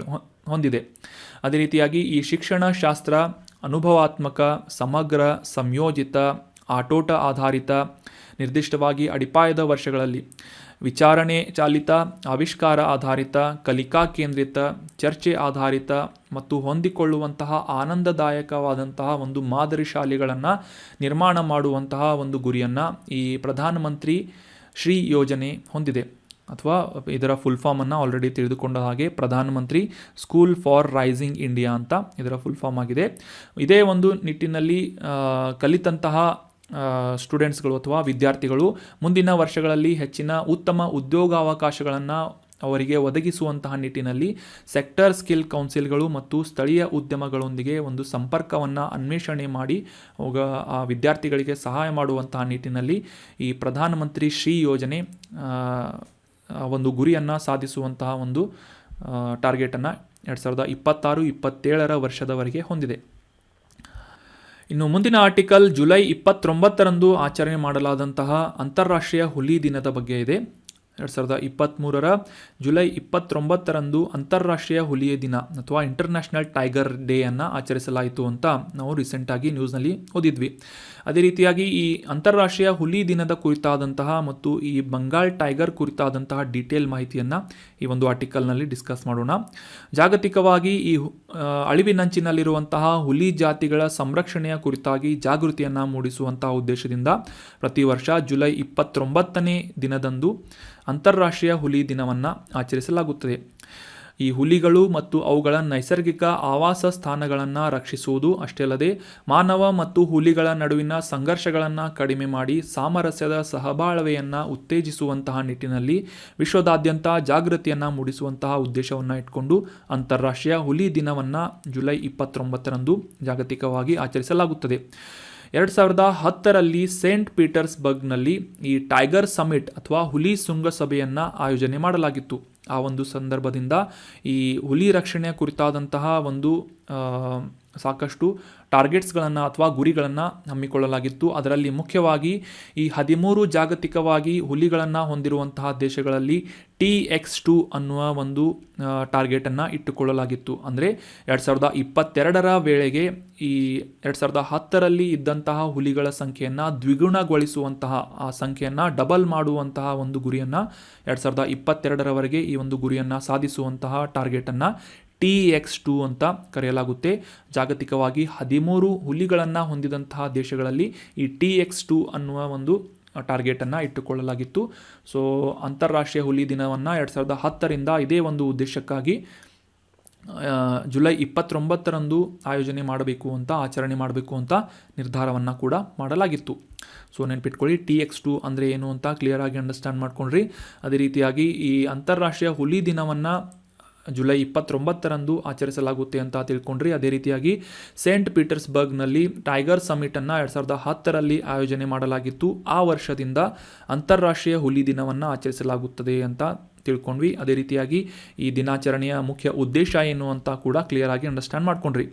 A: ಹೊಂದಿದೆ. ಅದೇ ರೀತಿಯಾಗಿ ಈ ಶಿಕ್ಷಣ ಶಾಸ್ತ್ರ ಅನುಭವಾತ್ಮಕ, ಸಮಗ್ರ, ಸಂಯೋಜಿತ, ಆಟೋಟ ಆಧಾರಿತ, ನಿರ್ದಿಷ್ಟವಾಗಿ ಅಡಿಪಾಯದ ವರ್ಷಗಳಲ್ಲಿ ವಿಚಾರಣೆ ಚಾಲಿತ, ಆವಿಷ್ಕಾರ ಆಧಾರಿತ, ಕಲಿಕಾ ಕೇಂದ್ರಿತ, ಚರ್ಚೆ ಆಧಾರಿತ ಮತ್ತು ಹೊಂದಿಕೊಳ್ಳುವಂತಹ ಆನಂದದಾಯಕವಾದಂತಹ ಒಂದು ಮಾದರಿ ಶಾಲೆಗಳನ್ನು ನಿರ್ಮಾಣ ಮಾಡುವಂತಹ ಒಂದು ಗುರಿಯನ್ನು ಈ ಪ್ರಧಾನಮಂತ್ರಿ ಶ್ರೀ ಯೋಜನೆ ಹೊಂದಿದೆ. ಅಥವಾ ಇದರ ಫುಲ್ ಫಾರ್ಮನ್ನು ಆಲ್ರೆಡಿ ತಿಳಿದುಕೊಂಡ ಹಾಗೆ ಪ್ರಧಾನಮಂತ್ರಿ ಸ್ಕೂಲ್ ಫಾರ್ ರೈಸಿಂಗ್ ಇಂಡಿಯಾ ಅಂತ ಇದರ ಫುಲ್ ಫಾರ್ಮ್ ಆಗಿದೆ. ಇದೇ ಒಂದು ನಿಟ್ಟಿನಲ್ಲಿ ಕಲಿತಂತಹ ಸ್ಟೂಡೆಂಟ್ಸ್ಗಳು ಅಥವಾ ವಿದ್ಯಾರ್ಥಿಗಳು ಮುಂದಿನ ವರ್ಷಗಳಲ್ಲಿ ಹೆಚ್ಚಿನ ಉತ್ತಮ ಉದ್ಯೋಗಾವಕಾಶಗಳನ್ನು ಅವರಿಗೆ ಒದಗಿಸುವಂತಹ ನಿಟ್ಟಿನಲ್ಲಿ ಸೆಕ್ಟರ್ ಸ್ಕಿಲ್ ಕೌನ್ಸಿಲ್ಗಳು ಮತ್ತು ಸ್ಥಳೀಯ ಉದ್ಯಮಗಳೊಂದಿಗೆ ಒಂದು ಸಂಪರ್ಕವನ್ನು ಅನ್ವೇಷಣೆ ಮಾಡಿ ಆ ವಿದ್ಯಾರ್ಥಿಗಳಿಗೆ ಸಹಾಯ ಮಾಡುವಂತಹ ನಿಟ್ಟಿನಲ್ಲಿ ಈ ಪ್ರಧಾನಮಂತ್ರಿ ಶ್ರೀ ಯೋಜನೆ ಒಂದು ಗುರಿಯನ್ನು ಸಾಧಿಸುವಂತಹ ಒಂದು ಟಾರ್ಗೆಟನ್ನು 2026-27 ವರ್ಷದವರೆಗೆ ಹೊಂದಿದೆ. ಇನ್ನು ಮುಂದಿನ ಆರ್ಟಿಕಲ್ ಜುಲೈ 29ರಂದು ಆಚರಣೆ ಮಾಡಲಾದಂತಹ ಅಂತಾರಾಷ್ಟ್ರೀಯ ಹುಲಿ ದಿನದ ಬಗ್ಗೆ ಇದೆ. 2023 ಜುಲೈ 29ರಂದು ಅಂತಾರಾಷ್ಟ್ರೀಯ ಹುಲಿಯ ದಿನ ಅಥವಾ ಇಂಟರ್ನ್ಯಾಷನಲ್ ಟೈಗರ್ ಡೇ ಅನ್ನು ಆಚರಿಸಲಾಯಿತು ಅಂತ ನಾವು ರೀಸೆಂಟಾಗಿ ನ್ಯೂಸ್ನಲ್ಲಿ ಓದಿದ್ವಿ. ಅದೇ ರೀತಿಯಾಗಿ ಈ ಅಂತಾರಾಷ್ಟ್ರೀಯ ಹುಲಿ ದಿನದ ಕುರಿತಾದಂತಹ ಮತ್ತು ಈ ಬಂಗಾಲ್ ಟೈಗರ್ ಕುರಿತಾದಂತಹ ಡೀಟೇಲ್ ಮಾಹಿತಿಯನ್ನು ಈ ಒಂದು ಆರ್ಟಿಕಲ್ನಲ್ಲಿ ಡಿಸ್ಕಸ್ ಮಾಡೋಣ. ಜಾಗತಿಕವಾಗಿ ಈ ಅಳಿವಿನಂಚಿನಲ್ಲಿರುವಂತಹ ಹುಲಿ ಜಾತಿಗಳ ಸಂರಕ್ಷಣೆಯ ಕುರಿತಾಗಿ ಜಾಗೃತಿಯನ್ನು ಮೂಡಿಸುವಂತಹ ಉದ್ದೇಶದಿಂದ ಪ್ರತಿ ವರ್ಷ ಜುಲೈ 29ನೇ ದಿನದಂದು ಅಂತಾರಾಷ್ಟ್ರೀಯ ಹುಲಿ ದಿನವನ್ನು ಆಚರಿಸಲಾಗುತ್ತದೆ. ಈ ಹುಲಿಗಳು ಮತ್ತು ಅವುಗಳ ನೈಸರ್ಗಿಕ ಆವಾಸ ಸ್ಥಾನಗಳನ್ನು ರಕ್ಷಿಸುವುದು ಅಷ್ಟೇ ಅಲ್ಲದೆ ಮಾನವ ಮತ್ತು ಹುಲಿಗಳ ನಡುವಿನ ಸಂಘರ್ಷಗಳನ್ನು ಕಡಿಮೆ ಮಾಡಿ ಸಾಮರಸ್ಯದ ಸಹಬಾಳ್ವೆಯನ್ನು ಉತ್ತೇಜಿಸುವಂತಹ ನಿಟ್ಟಿನಲ್ಲಿ ವಿಶ್ವದಾದ್ಯಂತ ಜಾಗೃತಿಯನ್ನು ಮೂಡಿಸುವಂತಹ ಉದ್ದೇಶವನ್ನು ಇಟ್ಕೊಂಡು ಅಂತಾರಾಷ್ಟ್ರೀಯ ಹುಲಿ ದಿನವನ್ನು ಜುಲೈ 29ರಂದು ಜಾಗತಿಕವಾಗಿ ಆಚರಿಸಲಾಗುತ್ತದೆ. 2010ರಲ್ಲಿ ಸೇಂಟ್ ಪೀಟರ್ಸ್ಬರ್ಗ್ನಲ್ಲಿ ಈ ಟೈಗರ್ ಸಮಿಟ್ ಅಥವಾ ಹುಲಿ ಶೃಂಗಸಭೆಯನ್ನು ಆಯೋಜನೆ ಮಾಡಲಾಗಿತ್ತು. ಆ ಒಂದು ಸಂದರ್ಭದಿಂದ ಈ ಹುಲಿ ರಕ್ಷಣೆಯ ಕುರಿತಾದಂತಹ ಒಂದು ಸಾಕಷ್ಟು ಟಾರ್ಗೆಟ್ಸ್ಗಳನ್ನು ಅಥವಾ ಗುರಿಗಳನ್ನು ಹಮ್ಮಿಕೊಳ್ಳಲಾಗಿತ್ತು. ಅದರಲ್ಲಿ ಮುಖ್ಯವಾಗಿ ಈ 13 ಜಾಗತಿಕವಾಗಿ ಹುಲಿಗಳನ್ನು ಹೊಂದಿರುವಂತಹ ದೇಶಗಳಲ್ಲಿ TX2 ಅನ್ನುವ ಒಂದು ಟಾರ್ಗೆಟನ್ನು ಇಟ್ಟುಕೊಳ್ಳಲಾಗಿತ್ತು. ಅಂದರೆ 2022ರ ವೇಳೆಗೆ ಈ 2010ರಲ್ಲಿ ಇದ್ದಂತಹ ಹುಲಿಗಳ ಸಂಖ್ಯೆಯನ್ನು ದ್ವಿಗುಣಗೊಳಿಸುವಂತಹ ಆ ಸಂಖ್ಯೆಯನ್ನು ಡಬಲ್ ಮಾಡುವಂತಹ ಒಂದು ಗುರಿಯನ್ನು 2022ರವರೆಗೆ ಈ ಒಂದು ಗುರಿಯನ್ನು ಸಾಧಿಸುವಂತಹ ಟಾರ್ಗೆಟನ್ನು TX2 ಅಂತ ಕರೆಯಲಾಗುತ್ತೆ. ಜಾಗತಿಕವಾಗಿ 13 ಹುಲಿಗಳನ್ನು ಹೊಂದಿದಂತಹ ದೇಶಗಳಲ್ಲಿ ಈ TX2 ಅನ್ನುವ ಒಂದು ಟಾರ್ಗೆಟನ್ನು ಇಟ್ಟುಕೊಳ್ಳಲಾಗಿತ್ತು. ಸೊ ಅಂತಾರಾಷ್ಟ್ರೀಯ ಹುಲಿ ದಿನವನ್ನು 2010ರಿಂದ ಇದೇ ಒಂದು ಉದ್ದೇಶಕ್ಕಾಗಿ ಜುಲೈ 29ರಂದು ಆಯೋಜನೆ ಮಾಡಬೇಕು ಅಂತ ಆಚರಣೆ ಮಾಡಬೇಕು ಅಂತ ನಿರ್ಧಾರವನ್ನು ಕೂಡ ಮಾಡಲಾಗಿತ್ತು. ಸೊ ನೆನಪಿಟ್ಕೊಳ್ಳಿ, TX2 ಅಂದರೆ ಏನು ಅಂತ ಕ್ಲಿಯರ್ ಆಗಿ ಅಂಡರ್ಸ್ಟ್ಯಾಂಡ್ ಮಾಡ್ಕೊಂಡ್ರಿ. ಅದೇ ರೀತಿಯಾಗಿ ಈ ಅಂತಾರಾಷ್ಟ್ರೀಯ ಹುಲಿ ದಿನವನ್ನು ಜುಲೈ 29ರಂದು ಆಚರಿಸಲಾಗುತ್ತೆ ಅಂತ ತಿಳ್ಕೊಂಡ್ರಿ. ಅದೇ ರೀತಿಯಾಗಿ ಸೇಂಟ್ ಪೀಟರ್ಸ್ಬರ್ಗ್ನಲ್ಲಿ ಟೈಗರ್ ಸಮಿಟನ್ನು 2010ರಲ್ಲಿ ಆಯೋಜನೆ ಮಾಡಲಾಗಿತ್ತು. ಆ ವರ್ಷದಿಂದ ಅಂತಾರಾಷ್ಟ್ರೀಯ ಹುಲಿ ದಿನವನ್ನು ಆಚರಿಸಲಾಗುತ್ತದೆ ಅಂತ ತಿಳ್ಕೊಂಡ್ವಿ. ಅದೇ ರೀತಿಯಾಗಿ ಈ ದಿನಾಚರಣೆಯ ಮುಖ್ಯ ಉದ್ದೇಶ ಏನು ಅಂತ ಕೂಡ ಕ್ಲಿಯರ್ ಆಗಿ ಅಂಡರ್ಸ್ಟ್ಯಾಂಡ್ ಮಾಡ್ಕೊಂಡ್ರಿ.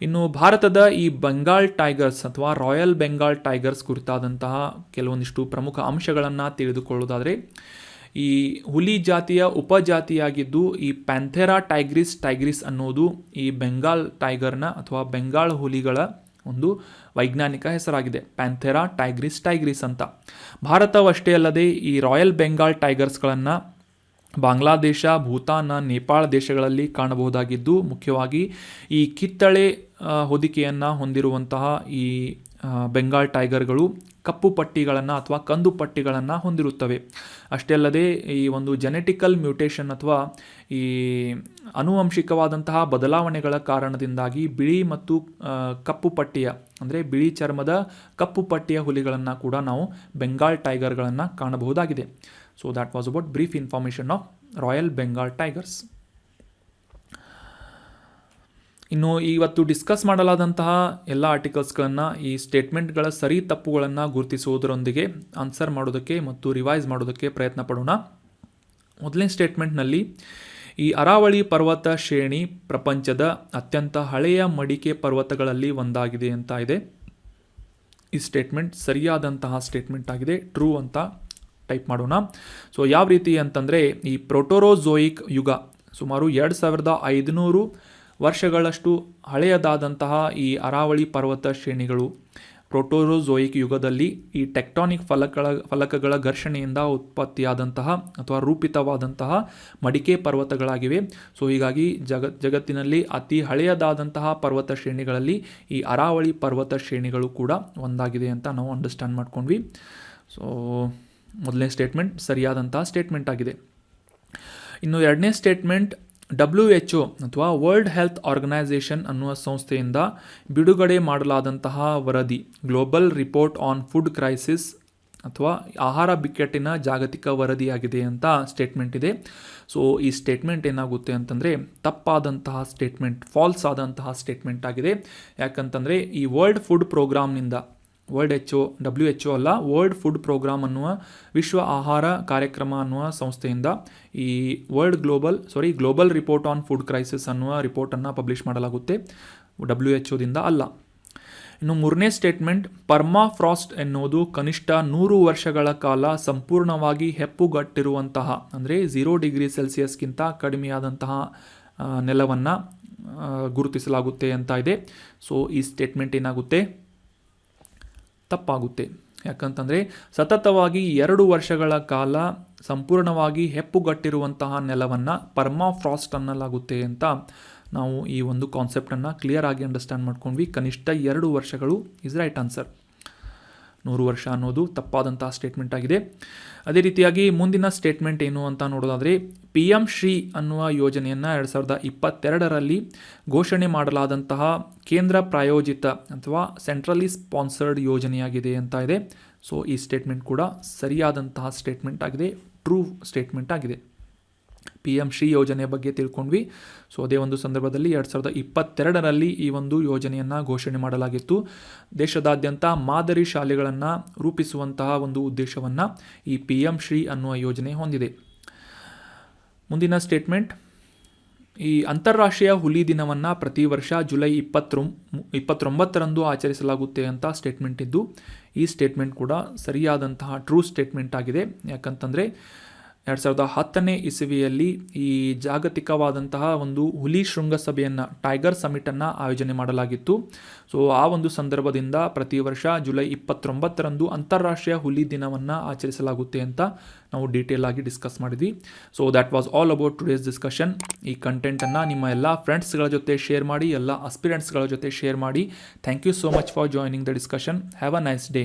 A: ಇನ್ನು ಭಾರತದ ಈ ಬೆಂಗಾಲ್ ಟೈಗರ್ಸ್ ಅಥವಾ ರಾಯಲ್ ಬೆಂಗಾಲ್ ಟೈಗರ್ಸ್ ಕುರಿತಾದಂತಹ ಕೆಲವೊಂದಿಷ್ಟು ಪ್ರಮುಖ ಅಂಶಗಳನ್ನು ತಿಳಿದುಕೊಳ್ಳೋದಾದರೆ, ಈ ಹುಲಿ ಜಾತಿಯ ಉಪಜಾತಿಯಾಗಿದ್ದು ಈ ಪ್ಯಾಂಥೆರಾ ಟೈಗ್ರಿಸ್ ಅನ್ನೋದು ಈ ಬೆಂಗಾಲ್ ಟೈಗರ್ನ ಅಥವಾ ಬೆಂಗಾಲ್ ಹುಲಿಗಳ ಒಂದು ವೈಜ್ಞಾನಿಕ ಹೆಸರಾಗಿದೆ. ಪ್ಯಾಂಥೆರಾ ಟೈಗ್ರಿಸ್ ಅಂತ. ಭಾರತವಷ್ಟೇ ಅಲ್ಲದೆ ಈ ರಾಯಲ್ ಬೆಂಗಾಲ್ ಟೈಗರ್ಸ್ಗಳನ್ನು ಬಾಂಗ್ಲಾದೇಶ, ಭೂತಾನ್, ನೇಪಾಳ ದೇಶಗಳಲ್ಲಿ ಕಾಣಬಹುದಾಗಿದ್ದು ಮುಖ್ಯವಾಗಿ ಈ ಕಿತ್ತಳೆ ಹೊದಿಕೆಯನ್ನು ಹೊಂದಿರುವಂತಹ ಈ ಬೆಂಗಾಲ್ ಟೈಗರ್ಗಳು ಕಪ್ಪು ಪಟ್ಟಿಗಳನ್ನು ಅಥವಾ ಕಂದು ಪಟ್ಟಿಗಳನ್ನು ಹೊಂದಿರುತ್ತವೆ. ಅಷ್ಟೇ ಅಲ್ಲದೆ ಈ ಒಂದು ಜೆನೆಟಿಕಲ್ ಮ್ಯೂಟೇಷನ್ ಅಥವಾ ಈ ಆನುವಂಶಿಕವಾದಂತಹ ಬದಲಾವಣೆಗಳ ಕಾರಣದಿಂದಾಗಿ ಬಿಳಿ ಮತ್ತು ಕಪ್ಪು ಪಟ್ಟಿಯ ಅಂದರೆ ಬಿಳಿ ಚರ್ಮದ ಕಪ್ಪು ಪಟ್ಟಿಯ ಹುಲಿಗಳನ್ನು ಕೂಡ ನಾವು ಬೆಂಗಾಲ್ ಟೈಗರ್ಗಳನ್ನು ಕಾಣಬಹುದಾಗಿದೆ. So that was about brief information of royal Bengal tigers. ಇನ್ನು ಇವತ್ತು ಡಿಸ್ಕಸ್ ಮಾಡಲಾದಂತಹ ಎಲ್ಲ ಆರ್ಟಿಕಲ್ಸ್ಗಳನ್ನು ಈ ಸ್ಟೇಟ್ಮೆಂಟ್ಗಳ ಸರಿ ತಪ್ಪುಗಳನ್ನು ಗುರುತಿಸುವುದರೊಂದಿಗೆ ಆನ್ಸರ್ ಮಾಡೋದಕ್ಕೆ ಮತ್ತು ರಿವೈಸ್ ಮಾಡೋದಕ್ಕೆ ಪ್ರಯತ್ನ ಪಡೋಣ. ಮೊದಲನೇ ಸ್ಟೇಟ್ಮೆಂಟ್ನಲ್ಲಿ ಈ ಅರಾವಳಿ ಪರ್ವತ ಶ್ರೇಣಿ ಪ್ರಪಂಚದ ಅತ್ಯಂತ ಹಳೆಯ ಮಡಿಕೆ ಪರ್ವತಗಳಲ್ಲಿ ಒಂದಾಗಿದೆ ಅಂತ ಇದೆ. ಈ ಸ್ಟೇಟ್ಮೆಂಟ್ ಸರಿಯಾದಂತಹ ಸ್ಟೇಟ್ಮೆಂಟ್ ಆಗಿದೆ. ಟ್ರೂ ಅಂತ ಟೈಪ್ ಮಾಡೋಣ. ಸೊ ಯಾವ ರೀತಿ ಅಂತಂದರೆ, ಈ ಪ್ರೋಟೋರೋಝೋಯಿಕ್ ಯುಗ ಸುಮಾರು 2500 ವರ್ಷಗಳಷ್ಟು ಹಳೆಯದಾದಂತಹ ಈ ಅರಾವಳಿ ಪರ್ವತ ಶ್ರೇಣಿಗಳು ಪ್ರೋಟೋಜೋಯಿಕ್ ಯುಗದಲ್ಲಿ ಈ ಟೆಕ್ಟಾನಿಕ್ ಫಲಕಗಳ ಘರ್ಷಣೆಯಿಂದ ಉತ್ಪತ್ತಿಯಾದಂತಹ ಅಥವಾ ರೂಪಿತವಾದಂತಹ ಮಡಿಕೆ ಪರ್ವತಗಳಾಗಿವೆ. ಸೊ ಹೀಗಾಗಿ ಜಗತ್ತಿನಲ್ಲಿ ಅತಿ ಹಳೆಯದಾದಂತಹ ಪರ್ವತ ಶ್ರೇಣಿಗಳಲ್ಲಿ ಈ ಅರಾವಳಿ ಪರ್ವತ ಶ್ರೇಣಿಗಳು ಕೂಡ ಒಂದಾಗಿದೆ ಅಂತ ನಾವು ಅಂಡರ್ಸ್ಟ್ಯಾಂಡ್ ಮಾಡ್ಕೊಂಡ್ವಿ. ಸೊ ಮೊದಲನೇ ಸ್ಟೇಟ್ಮೆಂಟ್ ಸರಿಯಾದಂತಹ ಸ್ಟೇಟ್ಮೆಂಟ್ ಆಗಿದೆ. ಇನ್ನು ಎರಡನೇ ಸ್ಟೇಟ್ಮೆಂಟ್, WHO ಅಥವಾ ವರ್ಲ್ಡ್ ಹೆಲ್ತ್ ಆರ್ಗನೈಸೇಷನ್ ಅನ್ನುವ ಸಂಸ್ಥೆಯಿಂದ ಬಿಡುಗಡೆ ಮಾಡಲಾದಂತಹ ವರದಿ global report on food crisis ಅಥವಾ ಆಹಾರ ಬಿಕ್ಕಟ್ಟಿನ ಜಾಗತಿಕ ವರದಿಯಾಗಿದೆ ಅಂತ ಸ್ಟೇಟ್ಮೆಂಟ್ ಇದೆ. ಸೊ ಈ ಸ್ಟೇಟ್ಮೆಂಟ್ ಏನಾಗುತ್ತೆ ಅಂತಂದರೆ ತಪ್ಪಾದಂತಹ ಸ್ಟೇಟ್ಮೆಂಟ್, ಫಾಲ್ಸ್ ಆದಂತಹ ಸ್ಟೇಟ್ಮೆಂಟ್ ಆಗಿದೆ. ಯಾಕಂತಂದರೆ ಈ ವರ್ಲ್ಡ್ ಫುಡ್ ಪ್ರೋಗ್ರಾಮ್ನಿಂದ, WHO ಅಲ್ಲ, ವರ್ಲ್ಡ್ ಫುಡ್ ಪ್ರೋಗ್ರಾಮ್ ಅನ್ನುವ ವಿಶ್ವ ಆಹಾರ ಕಾರ್ಯಕ್ರಮ ಅನ್ನುವ ಸಂಸ್ಥೆಯಿಂದ ಈ global report on food crisis ಅನ್ನುವ ರಿಪೋರ್ಟನ್ನು ಪಬ್ಲಿಷ್ ಮಾಡಲಾಗುತ್ತೆ, WHOದಿಂದ ಅಲ್ಲ. ಇನ್ನು ಮೂರನೇ ಸ್ಟೇಟ್ಮೆಂಟ್, ಪರ್ಮಾಫ್ರಾಸ್ಟ್ ಎನ್ನುವುದು ಕನಿಷ್ಠ 100 ವರ್ಷಗಳ ಕಾಲ ಸಂಪೂರ್ಣವಾಗಿ ಹೆಪ್ಪುಗಟ್ಟಿರುವಂತಹ ಅಂದರೆ 0 ಡಿಗ್ರಿ ಸೆಲ್ಸಿಯಸ್ಗಿಂತ ಕಡಿಮೆಯಾದಂತಹ ನೆಲವನ್ನು ಗುರುತಿಸಲಾಗುತ್ತೆ ಅಂತ ಇದೆ. ಸೊ ಈ ಸ್ಟೇಟ್ಮೆಂಟ್ ಏನಾಗುತ್ತೆ, ತಪ್ಪಾಗುತ್ತೆ. ಯಾಕಂತಂದರೆ ಸತತವಾಗಿ 2 ವರ್ಷಗಳ ಕಾಲ ಸಂಪೂರ್ಣವಾಗಿ ಹೆಪ್ಪುಗಟ್ಟಿರುವಂತಹ ನೆಲವನ್ನು ಪರ್ಮಾಫ್ರಾಸ್ಟ್ ಅನ್ನಲಾಗುತ್ತೆ ಅಂತ ನಾವು ಈ ಒಂದು ಕಾನ್ಸೆಪ್ಟನ್ನು ಕ್ಲಿಯರ್ ಆಗಿ ಅಂಡರ್ಸ್ಟ್ಯಾಂಡ್ ಮಾಡ್ಕೊಂಡ್ವಿ. ಕನಿಷ್ಠ 2 ವರ್ಷಗಳು ಇಸ್ ರೈಟ್ ಆನ್ಸರ್. 100 ವರ್ಷ ಅನ್ನೋದು ತಪ್ಪಾದಂತಹ ಸ್ಟೇಟ್ಮೆಂಟ್ ಆಗಿದೆ. ಅದೇ ರೀತಿಯಾಗಿ ಮುಂದಿನ ಸ್ಟೇಟ್ಮೆಂಟ್ ಏನು ಅಂತ ನೋಡೋದಾದರೆ, PM ಶ್ರೀ ಅನ್ನುವ ಯೋಜನೆಯನ್ನು 2022ರಲ್ಲಿ ಘೋಷಣೆ ಮಾಡಲಾದಂತಹ ಕೇಂದ್ರ ಪ್ರಾಯೋಜಿತ ಅಥವಾ ಸೆಂಟ್ರಲಿ ಸ್ಪಾನ್ಸರ್ಡ್ ಯೋಜನೆಯಾಗಿದೆ ಅಂತ ಇದೆ. ಸೊ ಈ ಸ್ಟೇಟ್ಮೆಂಟ್ ಕೂಡ ಸರಿಯಾದಂತಹ ಸ್ಟೇಟ್ಮೆಂಟ್ ಆಗಿದೆ, ಟ್ರೂ ಸ್ಟೇಟ್ಮೆಂಟ್ ಆಗಿದೆ. PM ಶ್ರೀ ಯೋಜನೆ ಬಗ್ಗೆ ತಿಳ್ಕೊಂಡ್ವಿ. ಸೊ ಅದೇ ಒಂದು ಸಂದರ್ಭದಲ್ಲಿ 2022ರಲ್ಲಿ ಈ ಒಂದು ಯೋಜನೆಯನ್ನು ಘೋಷಣೆ ಮಾಡಲಾಗಿತ್ತು. ದೇಶದಾದ್ಯಂತ ಮಾದರಿ ಶಾಲೆಗಳನ್ನು ರೂಪಿಸುವಂತಹ ಒಂದು ಉದ್ದೇಶವನ್ನು ಈ PM ಶ್ರೀ ಅನ್ನುವ ಯೋಜನೆ ಹೊಂದಿದೆ. ಮುಂದಿನ ಸ್ಟೇಟ್ಮೆಂಟ್, ಈ ಅಂತಾರಾಷ್ಟ್ರೀಯ ಹುಲಿ ದಿನವನ್ನು ಪ್ರತಿ ವರ್ಷ ಜುಲೈ 29ರಂದು ಆಚರಿಸಲಾಗುತ್ತೆ ಅಂತ ಸ್ಟೇಟ್ಮೆಂಟ್ ಇದ್ದು, ಈ ಸ್ಟೇಟ್ಮೆಂಟ್ ಕೂಡ ಸರಿಯಾದಂತಹ ಟ್ರೂ ಸ್ಟೇಟ್ಮೆಂಟ್ ಆಗಿದೆ. ಯಾಕಂತಂದರೆ 2010ನೇ ಇಸವಿಯಲ್ಲಿ ಈ ಜಾಗತಿಕವಾದಂತಹ ಒಂದು ಹುಲಿ ಶೃಂಗಸಭೆಯನ್ನು, ಟೈಗರ್ ಸಮಿಟನ್ನು ಆಯೋಜನೆ ಮಾಡಲಾಗಿತ್ತು. ಸೊ ಆ ಒಂದು ಸಂದರ್ಭದಿಂದ ಪ್ರತಿ ವರ್ಷ ಜುಲೈ 29ರಂದು ಅಂತಾರಾಷ್ಟ್ರೀಯ ಹುಲಿ ದಿನವನ್ನು ಆಚರಿಸಲಾಗುತ್ತೆ ಅಂತ ನಾವು ಡೀಟೇಲ್ ಆಗಿ ಡಿಸ್ಕಸ್ ಮಾಡಿದ್ವಿ. So that was all about today's discussion. ಈ ಕಂಟೆಂಟನ್ನು ನಿಮ್ಮ ಎಲ್ಲ ಫ್ರೆಂಡ್ಸ್ಗಳ ಜೊತೆ ಶೇರ್ ಮಾಡಿ, ಎಲ್ಲ ಅಸ್ಪಿರೆಂಟ್ಸ್ಗಳ ಜೊತೆ ಶೇರ್ ಮಾಡಿ. Thank you so much for joining the discussion. Have a nice day.